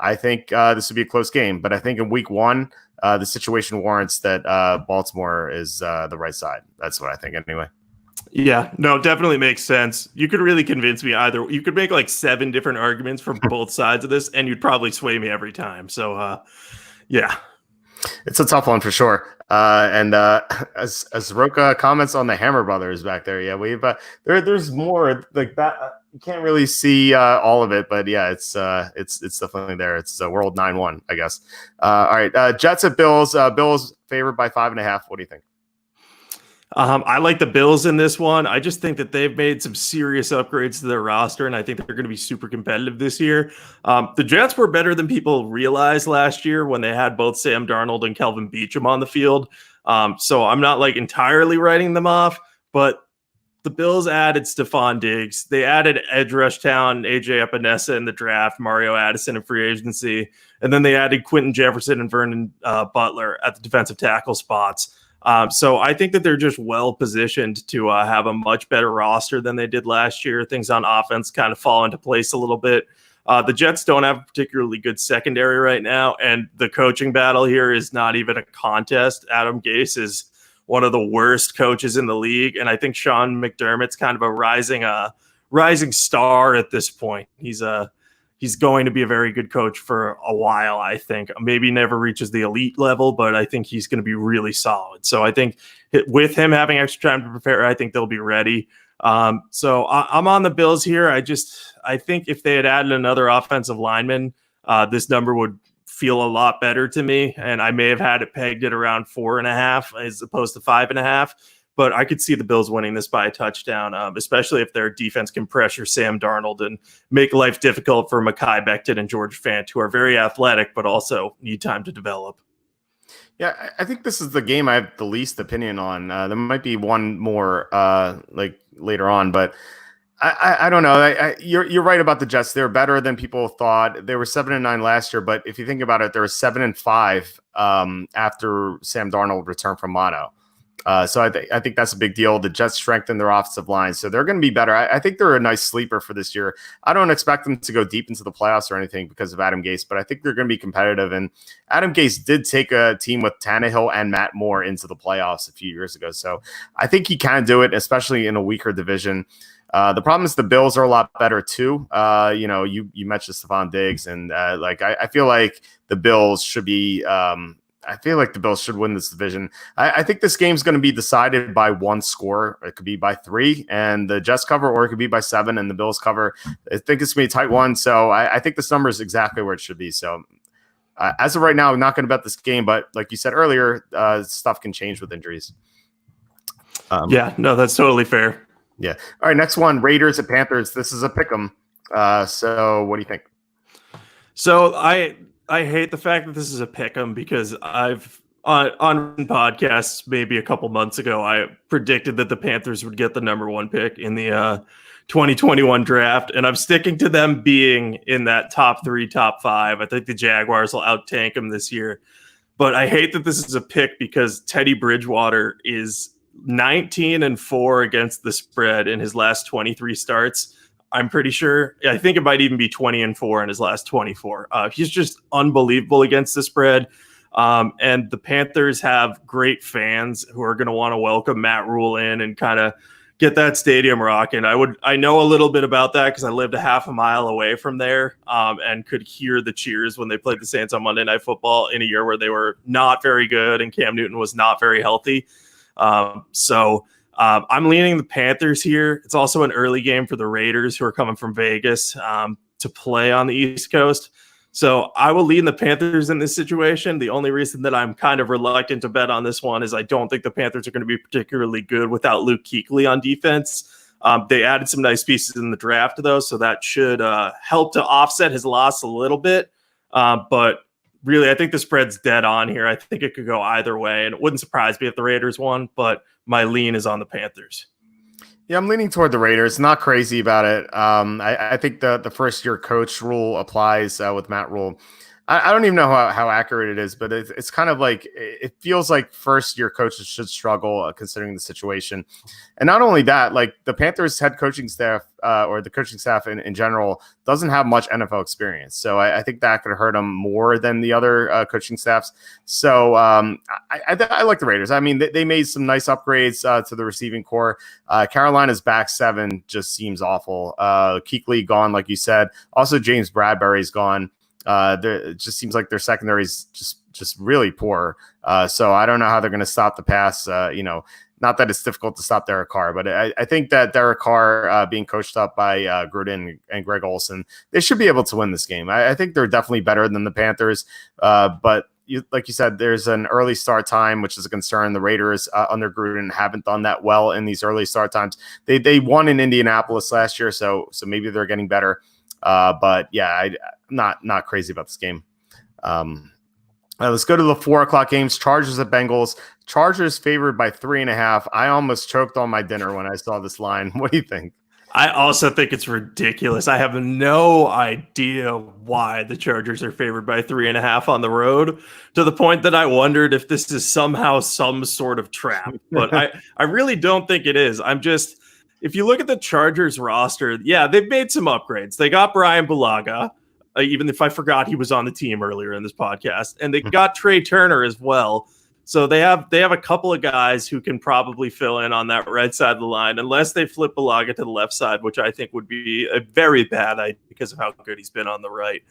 I think this would be a close game. But I think in week 1, the situation warrants that Baltimore is the right side. That's what I think anyway. Yeah, no, definitely makes sense. You could really convince me either. You could make like 7 different arguments from both sides of this, and you'd probably sway me every time. So, yeah. It's a tough one for sure. And as Roca comments on the Hammer Brothers back there, yeah, there's more like that. You can't really see all of it, but yeah, it's definitely there. It's World 9-1, I guess. All right, Jets at Bills. Bills favored by 5.5. What do you think? I like the Bills in this one. I just think that they've made some serious upgrades to their roster, and I think they're going to be super competitive this year. The Jets were better than people realized last year when they had both Sam Darnold and Kelvin Beachum on the field. So I'm not like entirely writing them off, but the Bills added Stephon Diggs. They added edge rush talent, AJ Epinesa in the draft, Mario Addison in free agency, and then they added Quentin Jefferson and Vernon Butler at the defensive tackle spots. So I think that they're just well positioned to have a much better roster than they did last year. Things on offense kind of fall into place a little bit. The Jets don't have a particularly good secondary right now, and the coaching battle here is not even a contest. Adam Gase is one of the worst coaches in the league, and I think Sean McDermott's kind of a rising star at this point. He's going to be a very good coach for a while, I think. Maybe never reaches the elite level, but I think he's going to be really solid. So I think with him having extra time to prepare, I think they'll be ready. So I'm on the Bills here. I think if they had added another offensive lineman, this number would feel a lot better to me. And I may have had it pegged at around 4.5 as opposed to 5.5. But I could see the Bills winning this by a touchdown, especially if their defense can pressure Sam Darnold and make life difficult for Mekhi Becton and George Fant, who are very athletic but also need time to develop. Yeah, I think this is the game I have the least opinion on. There might be one more like later on, but I don't know. You're right about the Jets. They're better than people thought. They were 7-9 last year, but if you think about it, they were 7-5 after Sam Darnold returned from mono. So I think that's a big deal. The Jets strengthened their offensive line, so they're going to be better. I think they're a nice sleeper for this year. I don't expect them to go deep into the playoffs or anything because of Adam Gase, but I think they're going to be competitive. And Adam Gase did take a team with Tannehill and Matt Moore into the playoffs a few years ago, so I think he can do it, especially in a weaker division. The problem is the Bills are a lot better too. You mentioned Stephon Diggs, and I feel like the Bills should be. I feel like the Bills should win this division. I think this game's going to be decided by one score. It could be by 3, and the Jets cover, or it could be by 7, and the Bills cover. I think it's going to be a tight one. So I think this number is exactly where it should be. So as of right now, I'm not going to bet this game, but like you said earlier, stuff can change with injuries. That's totally fair. Yeah. All right, next one, Raiders at Panthers. This is a pick 'em. So what do you think? So I hate the fact that this is a pick 'em because I've on podcasts maybe a couple months ago, I predicted that the Panthers would get the number 1 pick in the 2021 draft, and I'm sticking to them being in that top 3, top 5. I think the Jaguars will out-tank them this year. But I hate that this is a pick because Teddy Bridgewater is 19-4 against the spread in his last 23 starts. I'm pretty sure. I think it might even be 20-4 in his last 24. He's just unbelievable against the spread. And the Panthers have great fans who are going to want to welcome Matt Rule in and kind of get that stadium rocking. I know a little bit about that because I lived a half a mile away from there and could hear the cheers when they played the Saints on Monday Night Football in a year where they were not very good and Cam Newton was not very healthy. I'm leaning the Panthers here. It's also an early game for the Raiders, who are coming from Vegas to play on the East Coast. So I will lean the Panthers in this situation. The only reason that I'm kind of reluctant to bet on this one is I don't think the Panthers are going to be particularly good without Luke Kuechly on defense. They added some nice pieces in the draft, though, so that should help to offset his loss a little bit. But really, I think the spread's dead on here. I think it could go either way, and it wouldn't surprise me if the Raiders won, but my lean is on the Panthers. Yeah, I'm leaning toward the Raiders. Not crazy about it. I think the first-year coach rule applies with Matt Rule. I don't even know how accurate it is, but it's kind of like it feels like first-year coaches should struggle considering the situation. And not only that, like the Panthers head coaching staff or the coaching staff in general doesn't have much NFL experience. So I think that could hurt them more than the other coaching staffs. So I like the Raiders. I mean, they made some nice upgrades to the receiving core. Carolina's back 7 just seems awful. Kuechly gone, like you said. Also, James Bradbury's gone. It just seems like their secondary is just really poor. So I don't know how they're going to stop the pass. Not that it's difficult to stop Derek Carr, but I think that Derek Carr being coached up by Gruden and Greg Olsen, they should be able to win this game. I think they're definitely better than the Panthers. But like you said, there's an early start time, which is a concern. The Raiders under Gruden haven't done that well in these early start times. They won in Indianapolis last year, so maybe they're getting better. But yeah, I'm not crazy about this game. Let's go to the 4:00 games. Chargers at Bengals. Chargers favored by 3.5. I almost choked on my dinner when I saw this line. What do you think? I also think it's ridiculous. I have no idea why the Chargers are favored by 3.5 on the road, to the point that I wondered if this is somehow some sort of trap. But I really don't think it is. If you look at the Chargers roster, yeah, they've made some upgrades. They got Brian Bulaga, even if I forgot he was on the team earlier in this podcast, and they got Trey Turner as well. So they have a couple of guys who can probably fill in on that right side of the line, unless they flip Bulaga to the left side, which I think would be a very bad idea because of how good he's been on the right.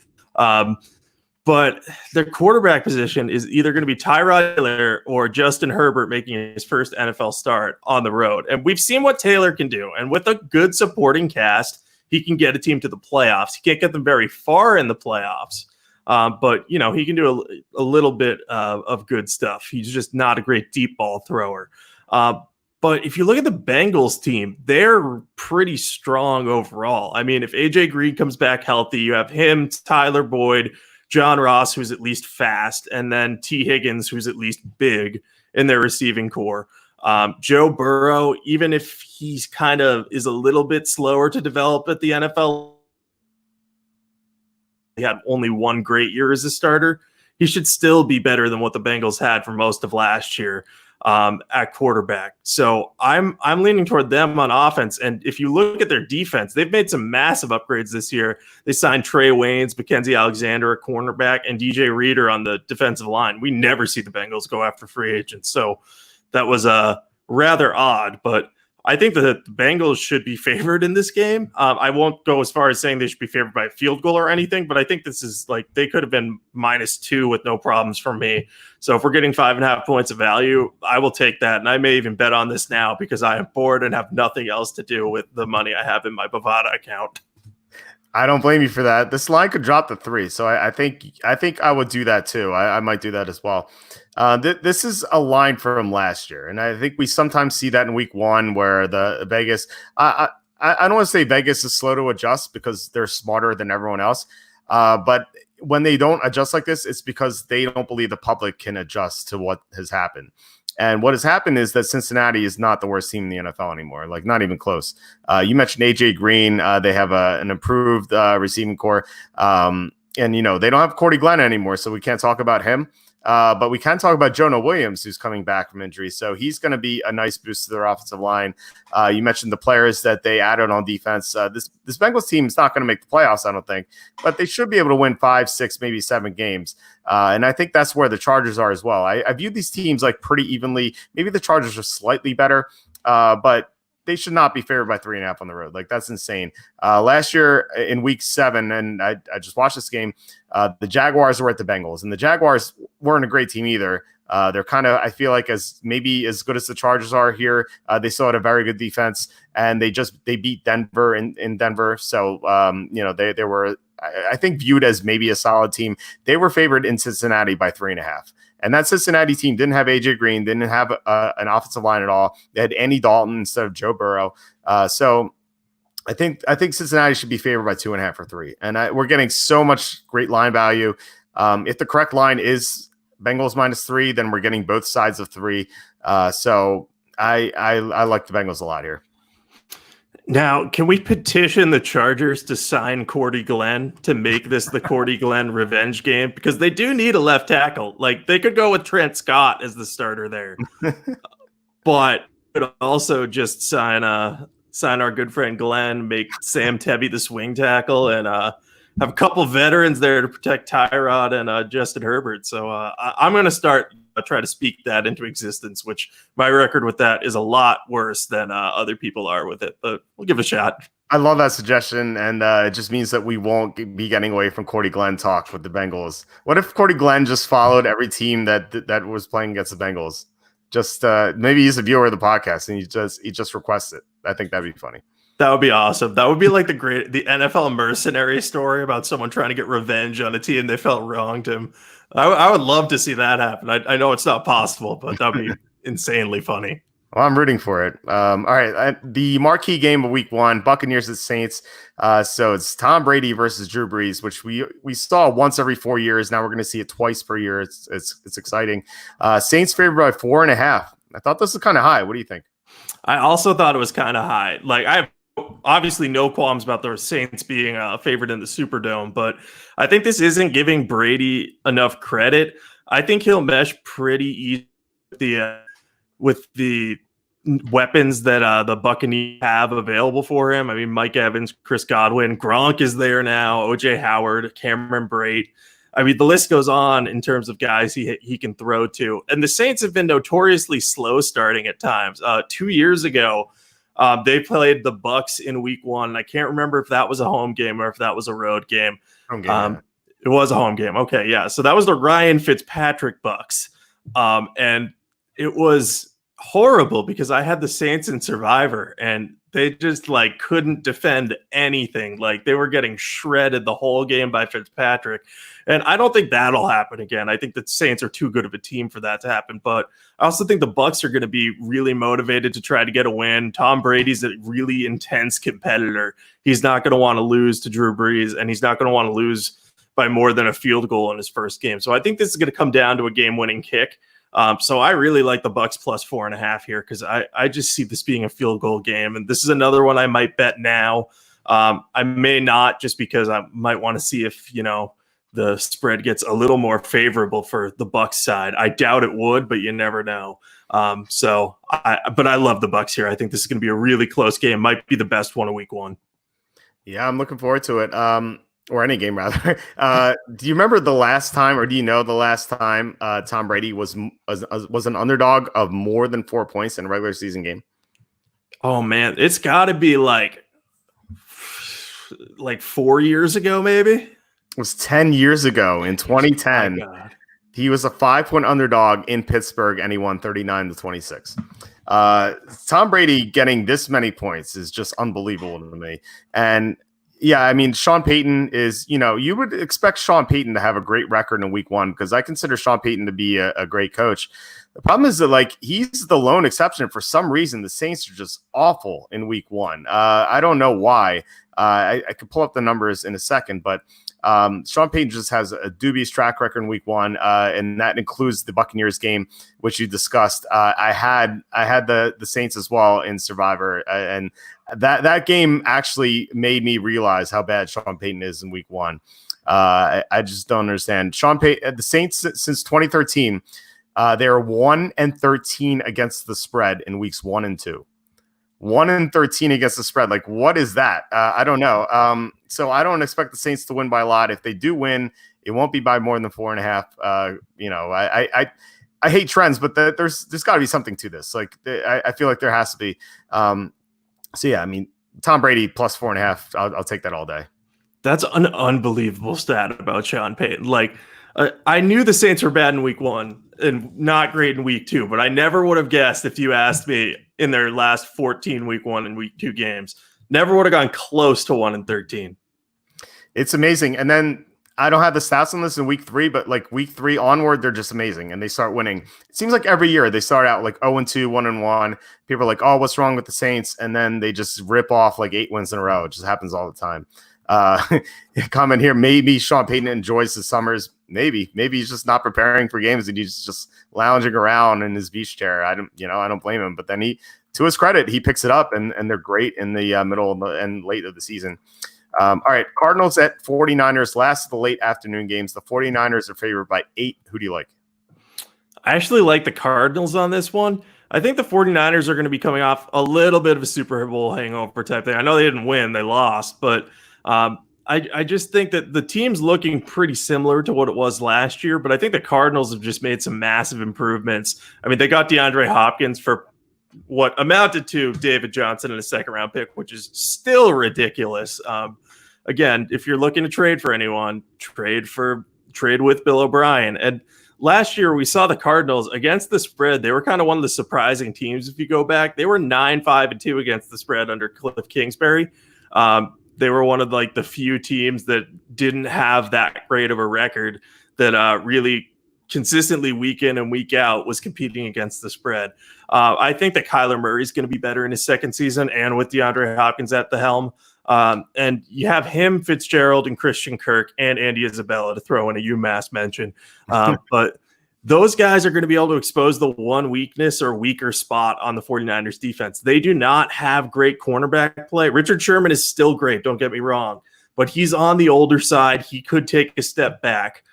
But their quarterback position is either going to be Tyrod Taylor or Justin Herbert making his first NFL start on the road. And we've seen what Taylor can do. And with a good supporting cast, he can get a team to the playoffs. He can't get them very far in the playoffs. But, he can do a little bit of good stuff. He's just not a great deep ball thrower. But if you look at the Bengals team, they're pretty strong overall. I mean, if AJ Green comes back healthy, you have him, Tyler Boyd, John Ross, who's at least fast, and then T. Higgins, who's at least big in their receiving core. Joe Burrow, even if he's kind of is a little bit slower to develop at the NFL, he had only one great year as a starter. He should still be better than what the Bengals had for most of last year at quarterback. So I'm leaning toward them on offense. And if you look at their defense, they've made some massive upgrades this year. They signed Trey Waynes, Mackenzie Alexander at cornerback, and DJ Reader on the defensive line. We never see the Bengals go after free agents. So that was rather odd, but I think that the Bengals should be favored in this game. I won't go as far as saying they should be favored by a field goal or anything, but I think this is like they could have been -2 with no problems for me. So if we're getting 5.5 points of value, I will take that. And I may even bet on this now because I am bored and have nothing else to do with the money I have in my Bovada account. I don't blame you for that. This line could drop to 3, so I think I would do that too. I might do that as well. This is a line from last year, and I think we sometimes see that in week 1 where the Vegas. I don't want to say Vegas is slow to adjust because they're smarter than everyone else, but when they don't adjust like this, it's because they don't believe the public can adjust to what has happened. And what has happened is that Cincinnati is not the worst team in the NFL anymore, like not even close. You mentioned AJ Green. They have an improved receiving core. And, they don't have Cordy Glenn anymore, so we can't talk about him. But we can talk about Jonah Williams, who's coming back from injury. So he's going to be a nice boost to their offensive line. You mentioned the players that they added on defense. This Bengals team is not going to make the playoffs, I don't think, but they should be able to win 5, 6, maybe 7 games. And I think that's where the Chargers are as well. I view these teams like pretty evenly. Maybe the Chargers are slightly better, but they should not be favored by 3.5 on the road. Like, that's insane. Last year in week 7, and I just watched this game, the Jaguars were at the Bengals, and the Jaguars weren't a great team either. They're kind of, I feel like, as maybe as good as the Chargers are here. They still had a very good defense, and they beat Denver in Denver. So, they were, I think, viewed as maybe a solid team. They were favored in Cincinnati by 3.5. And that Cincinnati team didn't have AJ Green, didn't have an offensive line at all. They had Andy Dalton instead of Joe Burrow. So I think Cincinnati should be favored by 2.5 or 3. And we're getting so much great line value. If the correct line is Bengals -3, then we're getting both sides of 3. So I like the Bengals a lot here. Now, can we petition the Chargers to sign Cordy Glenn to make this the Cordy Glenn revenge game? Because they do need a left tackle. Like, they could go with Trent Scott as the starter there. But could also just sign our good friend Glenn, make Sam Tebby the swing tackle, and have a couple veterans there to protect Tyrod and Justin Herbert. So I'm going to try to speak that into existence, which my record with that is a lot worse than other people are with it, but we'll give it a shot. I love that suggestion, and it just means that we won't be getting away from Cordy Glenn talk with the Bengals. What if Cordy Glenn just followed every team that was playing against the Bengals? Just maybe he's a viewer of the podcast and he just requests it. I think that'd be funny. That would be awesome. That would be like the NFL mercenary story about someone trying to get revenge on a team they felt wronged him. I would love to see that happen. I know it's not possible, but that would be insanely funny. Well, I'm rooting for it. All right. The marquee game of week 1, Buccaneers at Saints. So it's Tom Brady versus Drew Brees, which we saw once every 4 years. Now we're going to see it twice per year. It's exciting. Saints favored by 4.5. I thought this was kind of high. What do you think? I also thought it was kind of high. Like, I have obviously no qualms about the Saints being favored in the Superdome, but I think this isn't giving Brady enough credit. I think he'll mesh pretty easy with the weapons that the Buccaneers have available for him. I mean, Mike Evans, Chris Godwin, Gronk is there now, OJ Howard, Cameron Brate. I mean, the list goes on in terms of guys he can throw to. And the Saints have been notoriously slow starting at times. 2 years ago, they played the Bucs in week 1. I can't remember if that was a home game or if that was a road game. Home game. It was a home game. Okay, yeah. So that was the Ryan Fitzpatrick Bucs. And it was horrible because I had the Saints in Survivor and they just couldn't defend anything. Like, they were getting shredded the whole game by Fitzpatrick. And I don't think that'll happen again. I think the Saints are too good of a team for that to happen. But I also think the Bucs are going to be really motivated to try to get a win. Tom Brady's a really intense competitor. He's not going to want to lose to Drew Brees, and he's not going to want to lose by more than a field goal in his first game. So I think this is going to come down to a game-winning kick. So I really like the Bucs plus 4.5 here because I just see this being a field goal game. And this is another one I might bet now. I may not, just because I might want to see if, the spread gets a little more favorable for the Bucs side. I doubt it would, but you never know. But I love the Bucs here. I think this is going to be a really close game. Might be the best one of week 1. Yeah, I'm looking forward to it. Or any game, rather. Do you remember the last time, or do you know the last time Tom Brady was an underdog of more than 4 points in a regular season game? Oh man, it's got to be like 4 years ago, maybe. It was 10 years ago in 2010. My God. He was a 5-point underdog in Pittsburgh, and he won 39-26. Tom Brady getting this many points is just unbelievable to me. And yeah, I mean, Sean Payton is, you would expect Sean Payton to have a great record in week one because I consider Sean Payton to be a great coach. The problem is that, he's the lone exception. For some reason, the Saints are just awful in week one. I don't know why. I could pull up the numbers in a second, but Sean Payton just has a dubious track record in week one, and that includes the Buccaneers game, which you discussed. I had the Saints as well in Survivor, and that game actually made me realize how bad Sean Payton is in week one. I just don't understand. Sean Payton, the Saints since 2013, they are 1-13 against the spread in weeks 1 and 2. 1-13 against the spread. What is that? I don't know. So I don't expect the Saints to win by a lot. If they do win, it won't be by more than 4.5. I hate trends, but there's got to be something to this. I feel like there has to be. So yeah, I mean, Tom Brady plus 4.5. I'll take that all day. That's an unbelievable stat about Sean Payton. I knew the Saints were bad in week one and not great in week two, but I never would have guessed if you asked me in their last 14 week one and week two games. Never would have gone close to 1-13. It's amazing. And then I don't have the stats on this in week 3, but week 3 onward, they're just amazing. And they start winning. It seems like every year they start out 0-2, 1-1. People are like, oh, what's wrong with the Saints? And then they just rip off 8 wins in a row. It just happens all the time. Comment here. Maybe Sean Payton enjoys the summers. Maybe he's just not preparing for games and he's just lounging around in his beach chair. I don't blame him. But then to his credit, he picks it up and they're great in the middle and late of the season. All right, Cardinals at 49ers, last of the late afternoon games. The 49ers are favored by 8. Who do you like? I actually like the Cardinals on this one. I think the 49ers are going to be coming off a little bit of a Super Bowl hangover type thing. I know they didn't win, they lost, but I just think that the team's looking pretty similar to what it was last year, but I think the Cardinals have just made some massive improvements. I mean, they got DeAndre Hopkins for what amounted to David Johnson in a second-round pick, which is still ridiculous. Again, if you're looking to trade for anyone, trade with Bill O'Brien. And last year, we saw the Cardinals against the spread. They were kind of one of the surprising teams. If you go back, they were 9-5-2 against the spread under Cliff Kingsbury. They were one of the few teams that didn't have that great of a record that really consistently week in and week out was competing against the spread. I think that Kyler Murray is going to be better in his second season and with DeAndre Hopkins at the helm. And you have him, Fitzgerald, and Christian Kirk and Andy Isabella to throw in a UMass mention. But those guys are going to be able to expose the one weakness or weaker spot on the 49ers defense. They do not have great cornerback play. Richard Sherman is still great, don't get me wrong, but he's on the older side. He could take a step back.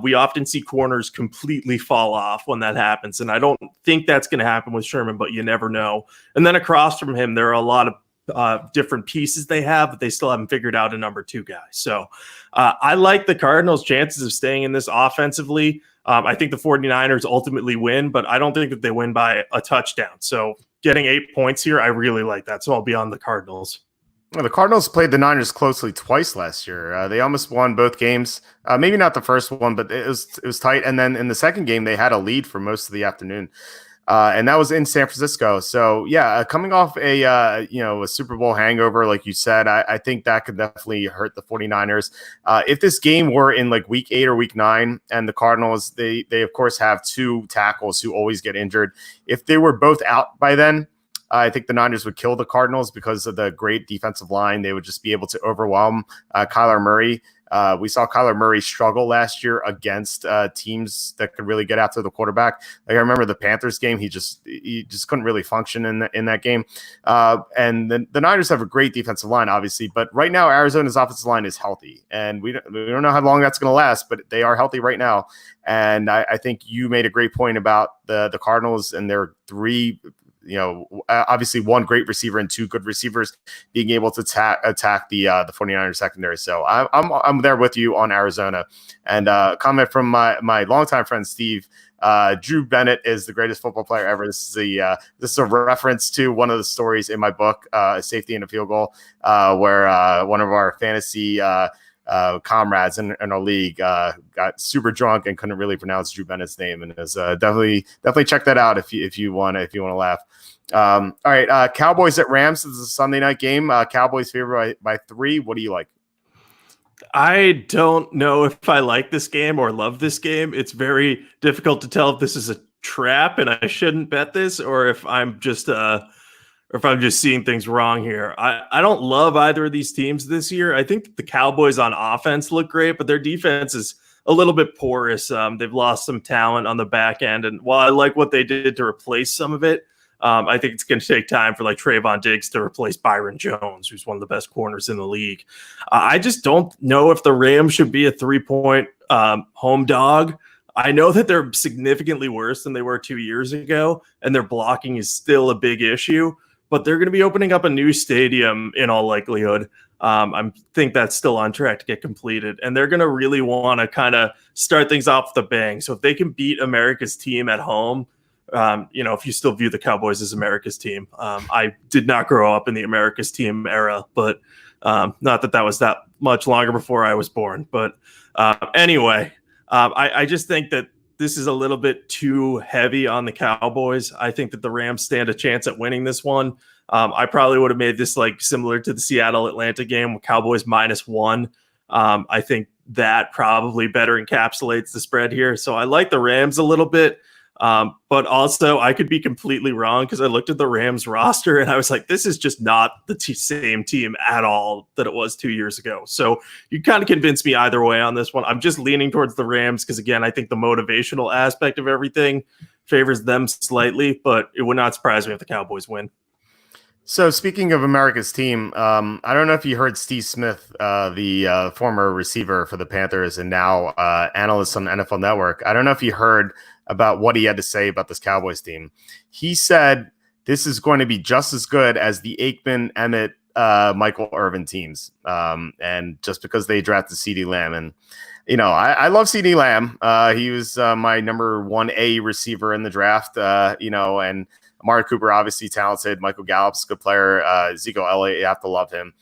We often see corners completely fall off when that happens, and I don't think that's going to happen with Sherman, but you never know. And then across from him, there are a lot of different pieces they have, but they still haven't figured out a number 2 guy. So I like the Cardinals' chances of staying in this offensively. I think the 49ers ultimately win, but I don't think that they win by a touchdown. So getting 8 points here, I really like that. So I'll be on the Cardinals. Well, the Cardinals played the Niners closely twice last year. They almost won both games. Maybe not the first one, but it was tight. And then in the second game, they had a lead for most of the afternoon. And that was in San Francisco. So yeah, coming off a Super Bowl hangover, like you said, I think that could definitely hurt the 49ers. If this game were in week 8 or week 9, and the Cardinals, they of course have 2 tackles who always get injured. If they were both out by then, I think the Niners would kill the Cardinals because of the great defensive line. They would just be able to overwhelm Kyler Murray. We saw Kyler Murray struggle last year against teams that could really get after the quarterback. I remember the Panthers game; he just couldn't really function in that game. And the Niners have a great defensive line, obviously, but right now Arizona's offensive line is healthy, and we don't know how long that's going to last, but they are healthy right now. And I think you made a great point about the Cardinals and their 3. Obviously 1 great receiver and 2 good receivers being able to attack the 49ers secondary. So I'm there with you on Arizona. And comment from my longtime friend Steve. Drew Bennett is the greatest football player ever. This is a reference to one of the stories in my book, Safety and a Field Goal, where one of our fantasy comrades in our league got super drunk and couldn't really pronounce Drew Bennett's name, and is definitely check that out if you want to laugh. All right, Cowboys at Rams. This is a Sunday night game. Cowboys favored by 3. What do you like? I don't know if I like this game or love this game. It's very difficult to tell if this is a trap and I shouldn't bet this, or if I'm just seeing things wrong here. I don't love either of these teams this year. I think the Cowboys on offense look great, but their defense is a little bit porous. They've lost some talent on the back end, and while I like what they did to replace some of it, I think it's going to take time for like Trayvon Diggs to replace Byron Jones, who's one of the best corners in the league. I just don't know if the Rams should be a 3-point home dog. I know that they're significantly worse than they were 2 years ago, and their blocking is still a big issue, but they're going to be opening up a new stadium in all likelihood. I think that's still on track to get completed, and they're going to really want to kind of start things off with a bang. So if they can beat America's team at home, if you still view the Cowboys as America's team. I did not grow up in the America's team era, but not that was that much longer before I was born. But anyway, I just think that this is a little bit too heavy on the Cowboys. I think that the Rams stand a chance at winning this one. I probably would have made this like similar to the Seattle-Atlanta game with Cowboys -1. I think that probably better encapsulates the spread here. So I like the Rams a little bit. But also I could be completely wrong because I looked at the Rams roster and I was like, this is just not the same team at all that it was 2 years ago. So you kind of convinced me either way on this one. I'm just leaning towards the Rams because, again, I think the motivational aspect of everything favors them slightly, but it would not surprise me if the Cowboys win. So speaking of America's team, I don't know if you heard Steve Smith, the former receiver for the Panthers and now analyst on NFL Network. I don't know if you heard about what he had to say about this Cowboys team. He said this is going to be just as good as the Aikman, Emmett, Michael Irvin teams. And just because they drafted CeeDee Lamb. And, I love CeeDee Lamb. He was my number 1A receiver in the draft, and Amari Cooper, obviously talented. Michael Gallup's a good player. Ezekiel Elliott, you have to love him.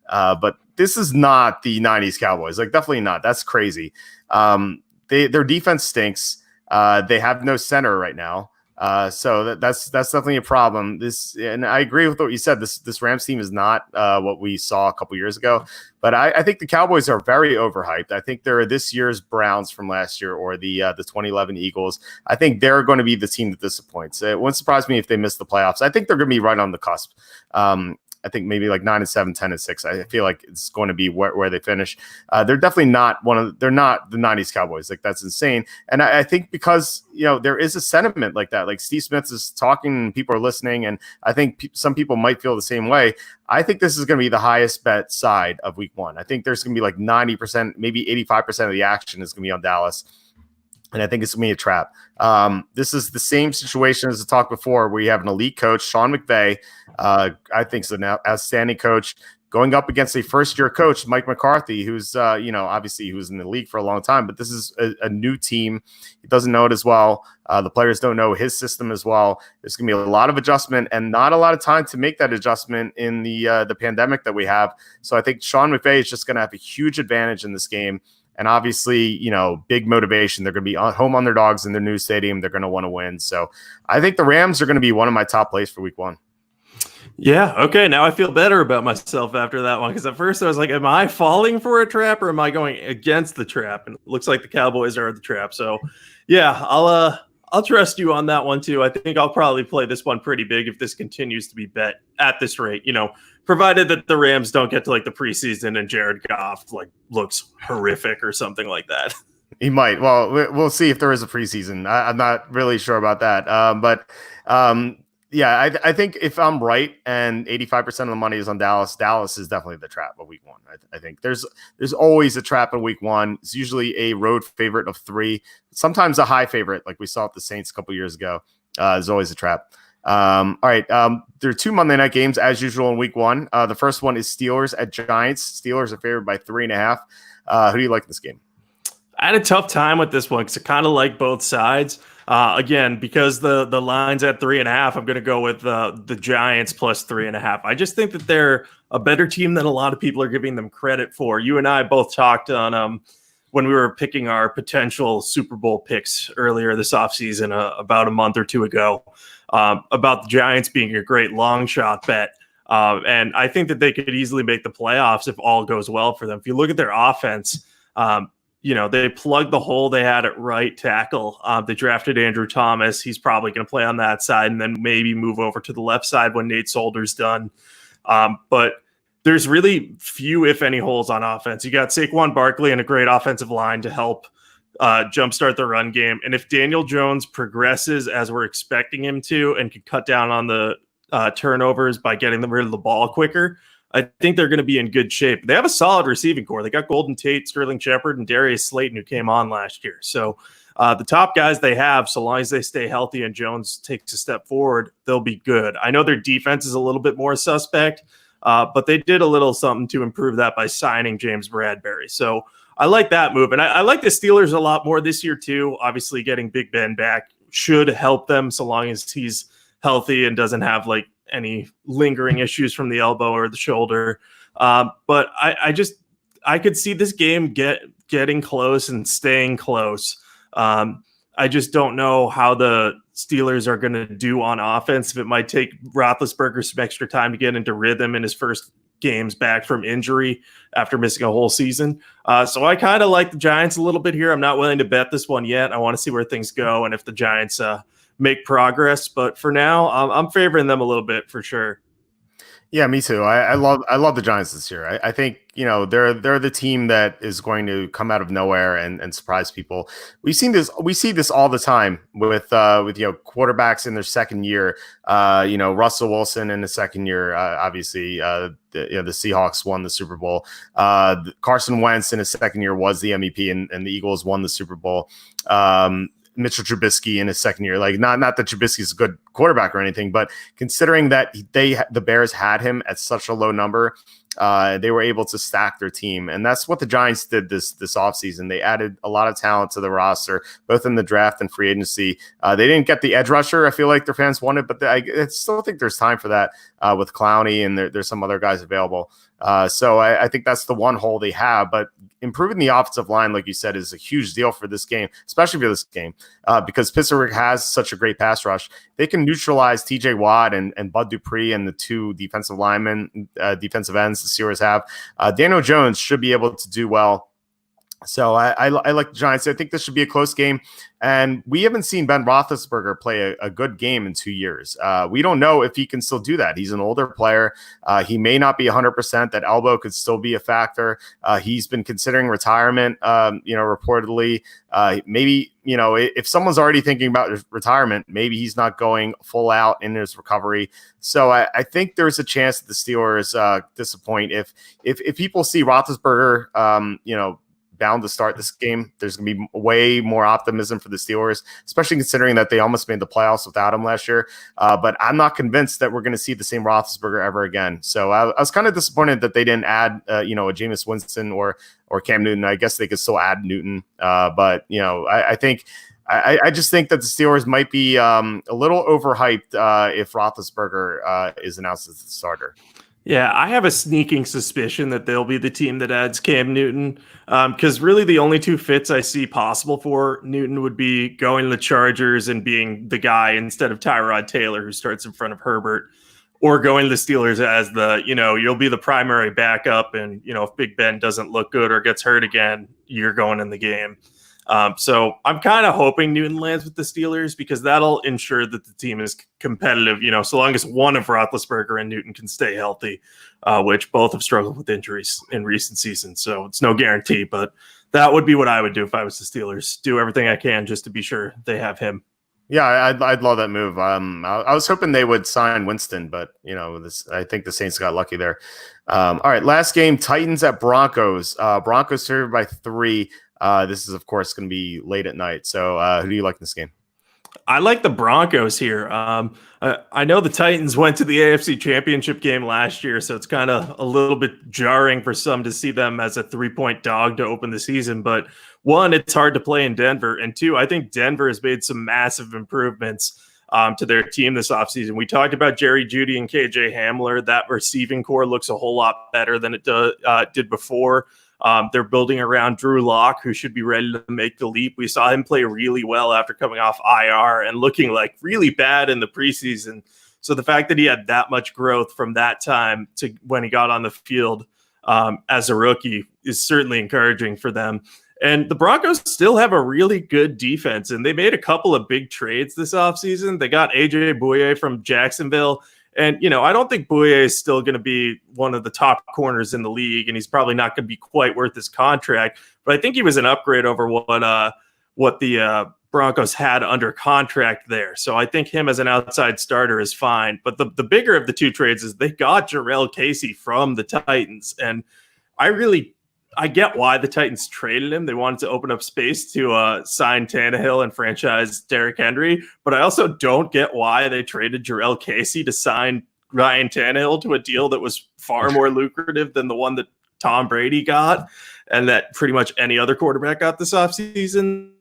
But this is not the 90s Cowboys. Like, definitely not. That's crazy. Their defense stinks. They have no center right now. So that's definitely a problem. And I agree with what you said. This Rams team is not what we saw a couple years ago. But I think the Cowboys are very overhyped. I think they're this year's Browns from last year, or the 2011 Eagles. I think they're going to be the team that disappoints. It wouldn't surprise me if they miss the playoffs. I think they're going to be right on the cusp. I think maybe like 9-7, 10-6. I feel like it's going to be where they finish. They're definitely not they're not the 90s Cowboys. Like, that's insane. And I think because, there is a sentiment like that. Like, Steve Smith is talking and people are listening. And I think some people might feel the same way. I think this is going to be the highest bet side of week 1. I think there's going to be like 90%, maybe 85% of the action is going to be on Dallas. And I think it's going to be a trap. This is the same situation as the talk before, where you have an elite coach, Sean McVay. I think is an outstanding coach going up against a first-year coach, Mike McCarthy, who's, obviously who's in the league for a long time. But this is a new team. He doesn't know it as well. The players don't know his system as well. There's going to be a lot of adjustment and not a lot of time to make that adjustment in the pandemic that we have. So I think Sean McVay is just going to have a huge advantage in this game. And obviously, big motivation. They're going to be home underdogs in their new stadium. They're going to want to win. So I think the Rams are going to be one of my top plays for week 1. Yeah. Okay. Now I feel better about myself after that one. Because at first I was like, am I falling for a trap or am I going against the trap? And it looks like the Cowboys are the trap. So yeah, I'll trust you on that one too. I think I'll probably play this one pretty big if this continues to be bet at this rate, provided that the Rams don't get to like the preseason and Jared Goff like looks horrific or something like that. He might. Well, we'll see if there is a preseason. I'm not really sure about that. Yeah, I think if I'm right and 85% of the money is on Dallas, Dallas is definitely the trap of week 1. I think there's always a trap in week 1. It's usually a road favorite of 3, sometimes a high favorite, like we saw at the Saints a couple years ago. There's always a trap. All right. There are 2 Monday night games as usual in week 1. The first one is Steelers at Giants. Steelers are favored by 3.5. Who do you like in this game? I had a tough time with this one because I kind of like both sides. Again, because the line's at 3.5, I'm going to go with the Giants plus 3.5. I just think that they're a better team than a lot of people are giving them credit for. You and I both talked on when we were picking our potential Super Bowl picks earlier this offseason, about a month or two ago, about the Giants being a great long shot bet. And I think that they could easily make the playoffs if all goes well for them. If you look at their offense, they plugged the hole they had at right tackle. They drafted Andrew Thomas. He's probably going to play on that side and then maybe move over to the left side when Nate Solder's done. But there's really few, if any, holes on offense. You got Saquon Barkley and a great offensive line to help jumpstart the run game. And if Daniel Jones progresses as we're expecting him to and can cut down on the turnovers by getting them rid of the ball quicker, I think they're going to be in good shape. They have a solid receiving core. They got Golden Tate, Sterling Shepard, and Darius Slayton, who came on last year. So the top guys they have, so long as they stay healthy and Jones takes a step forward, they'll be good. I know their defense is a little bit more suspect, but they did a little something to improve that by signing James Bradbury. So I like that move. And I like the Steelers a lot more this year, too. Obviously, getting Big Ben back should help them so long as he's healthy and doesn't have any lingering issues from the elbow or the shoulder. But I could see this game getting close and staying close. I just don't know how the Steelers are going to do on offense. If it might take Roethlisberger some extra time to get into rhythm in his first games back from injury after missing a whole season. So I kind of like the Giants a little bit here. I'm not willing to bet this one yet. I want to see where things go and if the Giants make progress. But for now, I'm favoring them a little bit for sure. Yeah, me too. I love the Giants this year. I think they're the team that is going to come out of nowhere and surprise people. We see this all the time with quarterbacks in their second year. Russell Wilson in the second year. Obviously, the Seahawks won the Super Bowl. Carson Wentz in his second year was the MVP, and the Eagles won the Super Bowl. Mitchell Trubisky in his second year. Not that Trubisky is a good quarterback or anything, but considering that the Bears had him at such a low number, they were able to stack their team. And that's what the Giants did this offseason. They added a lot of talent to the roster, both in the draft and free agency. They didn't get the edge rusher I feel like their fans wanted, but I still think there's time for that with Clowney, and there's some other guys available. So I think that's the one hole they have. But improving the offensive line, like you said, is a huge deal for this game, especially for this game, because Pittsburgh has such a great pass rush. They can neutralize T.J. Watt and Bud Dupree and the two defensive linemen, defensive ends the Steelers have. Daniel Jones should be able to do well. So I like the Giants. I think this should be a close game. And we haven't seen Ben Roethlisberger play a good game in 2 years. We don't know if he can still do that. He's an older player. He may not be 100%. That elbow could still be a factor. He's been considering retirement, reportedly. Maybe, if someone's already thinking about retirement, maybe he's not going full out in his recovery. So I think there's a chance that the Steelers disappoint. If people see Roethlisberger, bound to start this game, there's going to be way more optimism for the Steelers, especially considering that they almost made the playoffs without him last year. But I'm not convinced that we're going to see the same Roethlisberger ever again. So I was kind of disappointed that they didn't add, a Jameis Winston or Cam Newton. I guess they could still add Newton. But I think I just think that the Steelers might be a little overhyped if Roethlisberger is announced as the starter. Yeah, I have a sneaking suspicion that they'll be the team that adds Cam Newton, because really the only two fits I see possible for Newton would be going to the Chargers and being the guy instead of Tyrod Taylor, who starts in front of Herbert, or going to the Steelers as you'll be the primary backup, and if Big Ben doesn't look good or gets hurt again, you're going in the game. So I'm kind of hoping Newton lands with the Steelers because that'll ensure that the team is competitive, so long as one of Roethlisberger and Newton can stay healthy, which both have struggled with injuries in recent seasons. So it's no guarantee, but that would be what I would do if I was the Steelers. Do everything I can just to be sure they have him. Yeah, I'd love that move. I was hoping they would sign Winston, but I think the Saints got lucky there. All right, last game, Titans at Broncos. Broncos favored by 3. This is, of course, going to be late at night. So who do you like in this game? I like the Broncos here. I know the Titans went to the AFC Championship game last year, so it's kind of a little bit jarring for some to see them as a 3-point dog to open the season. But one, it's hard to play in Denver. And two, I think Denver has made some massive improvements to their team this offseason. We talked about Jerry Jeudy and KJ Hamler. That receiving core looks a whole lot better than it did before. They're building around Drew Lock, who should be ready to make the leap. We saw him play really well after coming off IR and looking like really bad in the preseason. So the fact that he had that much growth from that time to when he got on the field as a rookie is certainly encouraging for them. And the Broncos still have a really good defense, and they made a couple of big trades this offseason. They got AJ Bouye from Jacksonville. And, I don't think Bouye is still going to be one of the top corners in the league, and he's probably not going to be quite worth his contract. But I think he was an upgrade over what the Broncos had under contract there. So I think him as an outside starter is fine. But the bigger of the two trades is they got Jarrell Casey from the Titans. And I get why the Titans traded him. They wanted to open up space to sign Tannehill and franchise Derrick Henry. But I also don't get why they traded Jarrell Casey to sign Ryan Tannehill to a deal that was far more lucrative than the one that Tom Brady got and that pretty much any other quarterback got this offseason.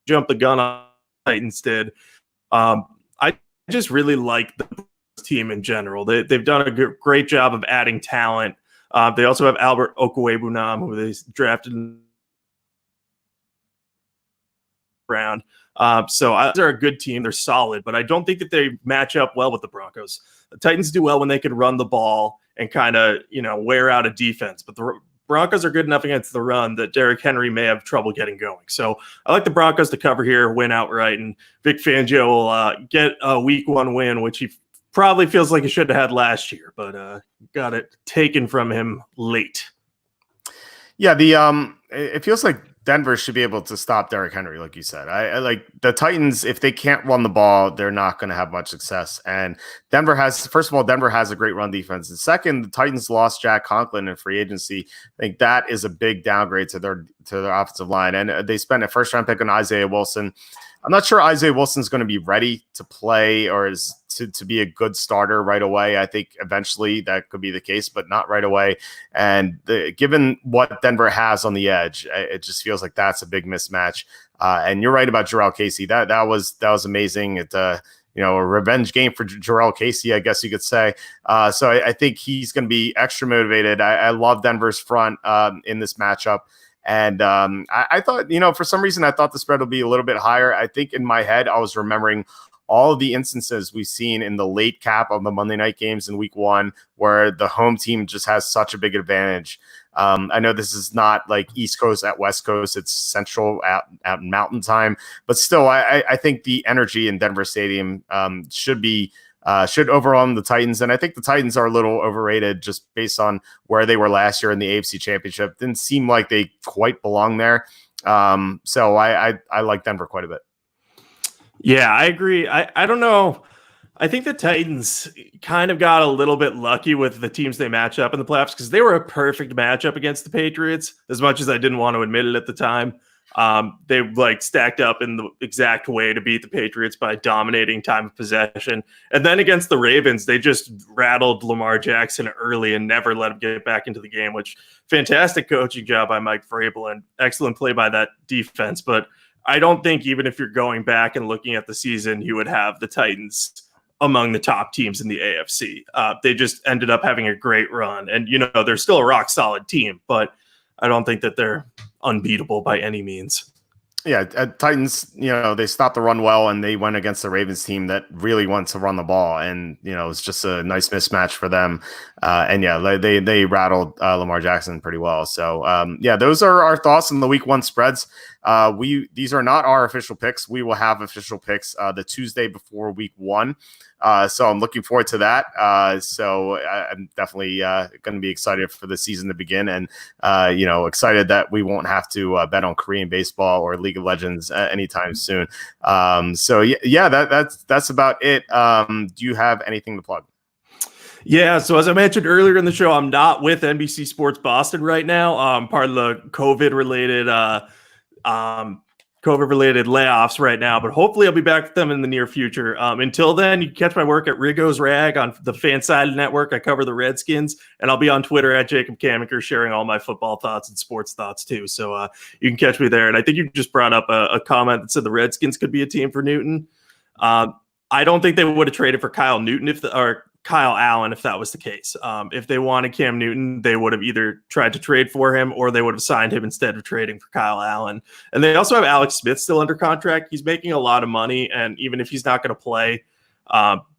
Jump the gun on Titans did. I just really like the team in general. They've done a great job of adding talent. They also have Albert Okwuegbunam, who they drafted in the round. So they're a good team. They're solid, but I don't think that they match up well with the Broncos. The Titans do well when they can run the ball and kind of, wear out a defense. But the Broncos are good enough against the run that Derrick Henry may have trouble getting going. So I like the Broncos to cover here, win outright, and Vic Fangio will get a Week 1 win, which he probably feels like he should have had last year, but got it taken from him late. Yeah, it feels like Denver should be able to stop Derrick Henry, like you said. I like the Titans. If they can't run the ball, they're not going to have much success. And Denver has a great run defense. And second, the Titans lost Jack Conklin in free agency. I think that is a big downgrade to their offensive line. And they spent a first-round pick on Isaiah Wilson. I'm not sure Isaiah Wilson's going to be ready to play or to be a good starter right away. I think eventually that could be the case, but not right away. And given what Denver has on the edge, it just feels like that's a big mismatch. And you're right about Jarrell Casey. That was amazing. It's a revenge game for Jarrell Casey, I guess you could say. So I think he's going to be extra motivated. I love Denver's front in this matchup. And I thought, for some reason, I thought the spread will be a little bit higher. I think in my head, I was remembering all of the instances we've seen in the late cap of the Monday night games in Week 1 where the home team just has such a big advantage. I know this is not like East Coast at West Coast. It's Central at Mountain Time. But still, I think the energy in Denver Stadium should overwhelm the Titans. And I think the Titans are a little overrated just based on where they were last year in the AFC Championship. Didn't seem like they quite belong there. So I like Denver quite a bit. Yeah, I agree. I don't know. I think the Titans kind of got a little bit lucky with the teams they match up in the playoffs because they were a perfect matchup against the Patriots, as much as I didn't want to admit it at the time. They stacked up in the exact way to beat the Patriots by dominating time of possession. And then against the Ravens, they just rattled Lamar Jackson early and never let him get back into the game, which fantastic coaching job by Mike Vrabel and excellent play by that defense. But I don't think even if you're going back and looking at the season, you would have the Titans among the top teams in the AFC. They just ended up having a great run. And, they're still a rock solid team, but I don't think that they're unbeatable by any means. Yeah, Titans, they stopped the run well, and they went against the Ravens team that really wants to run the ball, and it was just a nice mismatch for them. And yeah, they rattled Lamar Jackson pretty well. So those are our thoughts on the Week 1 spreads. These are not our official picks. We will have official picks the Tuesday before Week 1. So I'm looking forward to that. So I'm definitely going to be excited for the season to begin, and excited that we won't have to bet on Korean baseball or League of Legends anytime soon. That's about it. Do you have anything to plug? Yeah, so as I mentioned earlier in the show, I'm not with NBC Sports Boston right now. Part of the COVID-related COVID-related layoffs right now, but hopefully I'll be back with them in the near future. Until then, you can catch my work at Rigo's Rag on the Fansided Network. I cover the Redskins, and I'll be on Twitter at Jacob Camenker sharing all my football thoughts and sports thoughts too. So you can catch me there. And I think you just brought up a comment that said the Redskins could be a team for Newton. I don't think they would have traded for Kyle Allen if that was the case. If they wanted Cam Newton, they would have either tried to trade for him or they would have signed him instead of trading for Kyle Allen. And they also have Alex Smith still under contract. He's making a lot of money, and even if he's not going to play,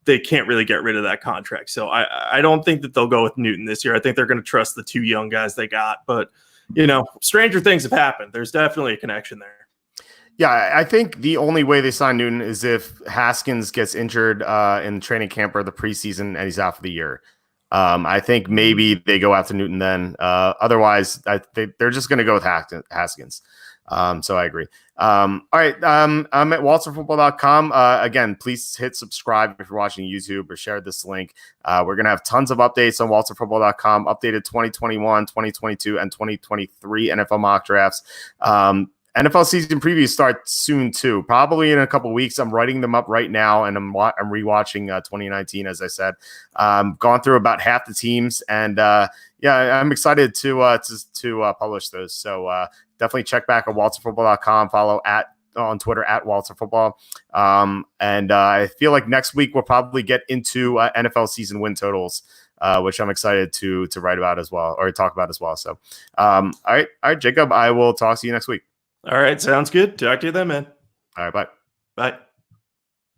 they can't really get rid of that contract. So I don't think that they'll go with Newton this year. I think they're going to trust the two young guys they got. But, stranger things have happened. There's definitely a connection there. Yeah, I think the only way they sign Newton is if Haskins gets injured in training camp or the preseason and he's out for the year. I think maybe they go after Newton then. Otherwise, they're just going to go with Haskins. So I agree. All right. I'm at walterfootball.com. Again, please hit subscribe if you're watching YouTube or share this link. We're going to have tons of updates on walterfootball.com, updated 2021, 2022, and 2023 NFL mock drafts. NFL season previews start soon too, probably in a couple of weeks. I'm writing them up right now, and I'm rewatching 2019, as I said. Gone through about half the teams, and I'm excited to publish those. So definitely check back on walterfootball.com. Follow on Twitter at walterfootball. And I feel like next week we'll probably get into NFL season win totals, which I'm excited to write about as well, or talk about as well. So, all right, Jacob, I will talk to you next week. All right. Sounds good. Talk to you then, man. All right. Bye. Bye.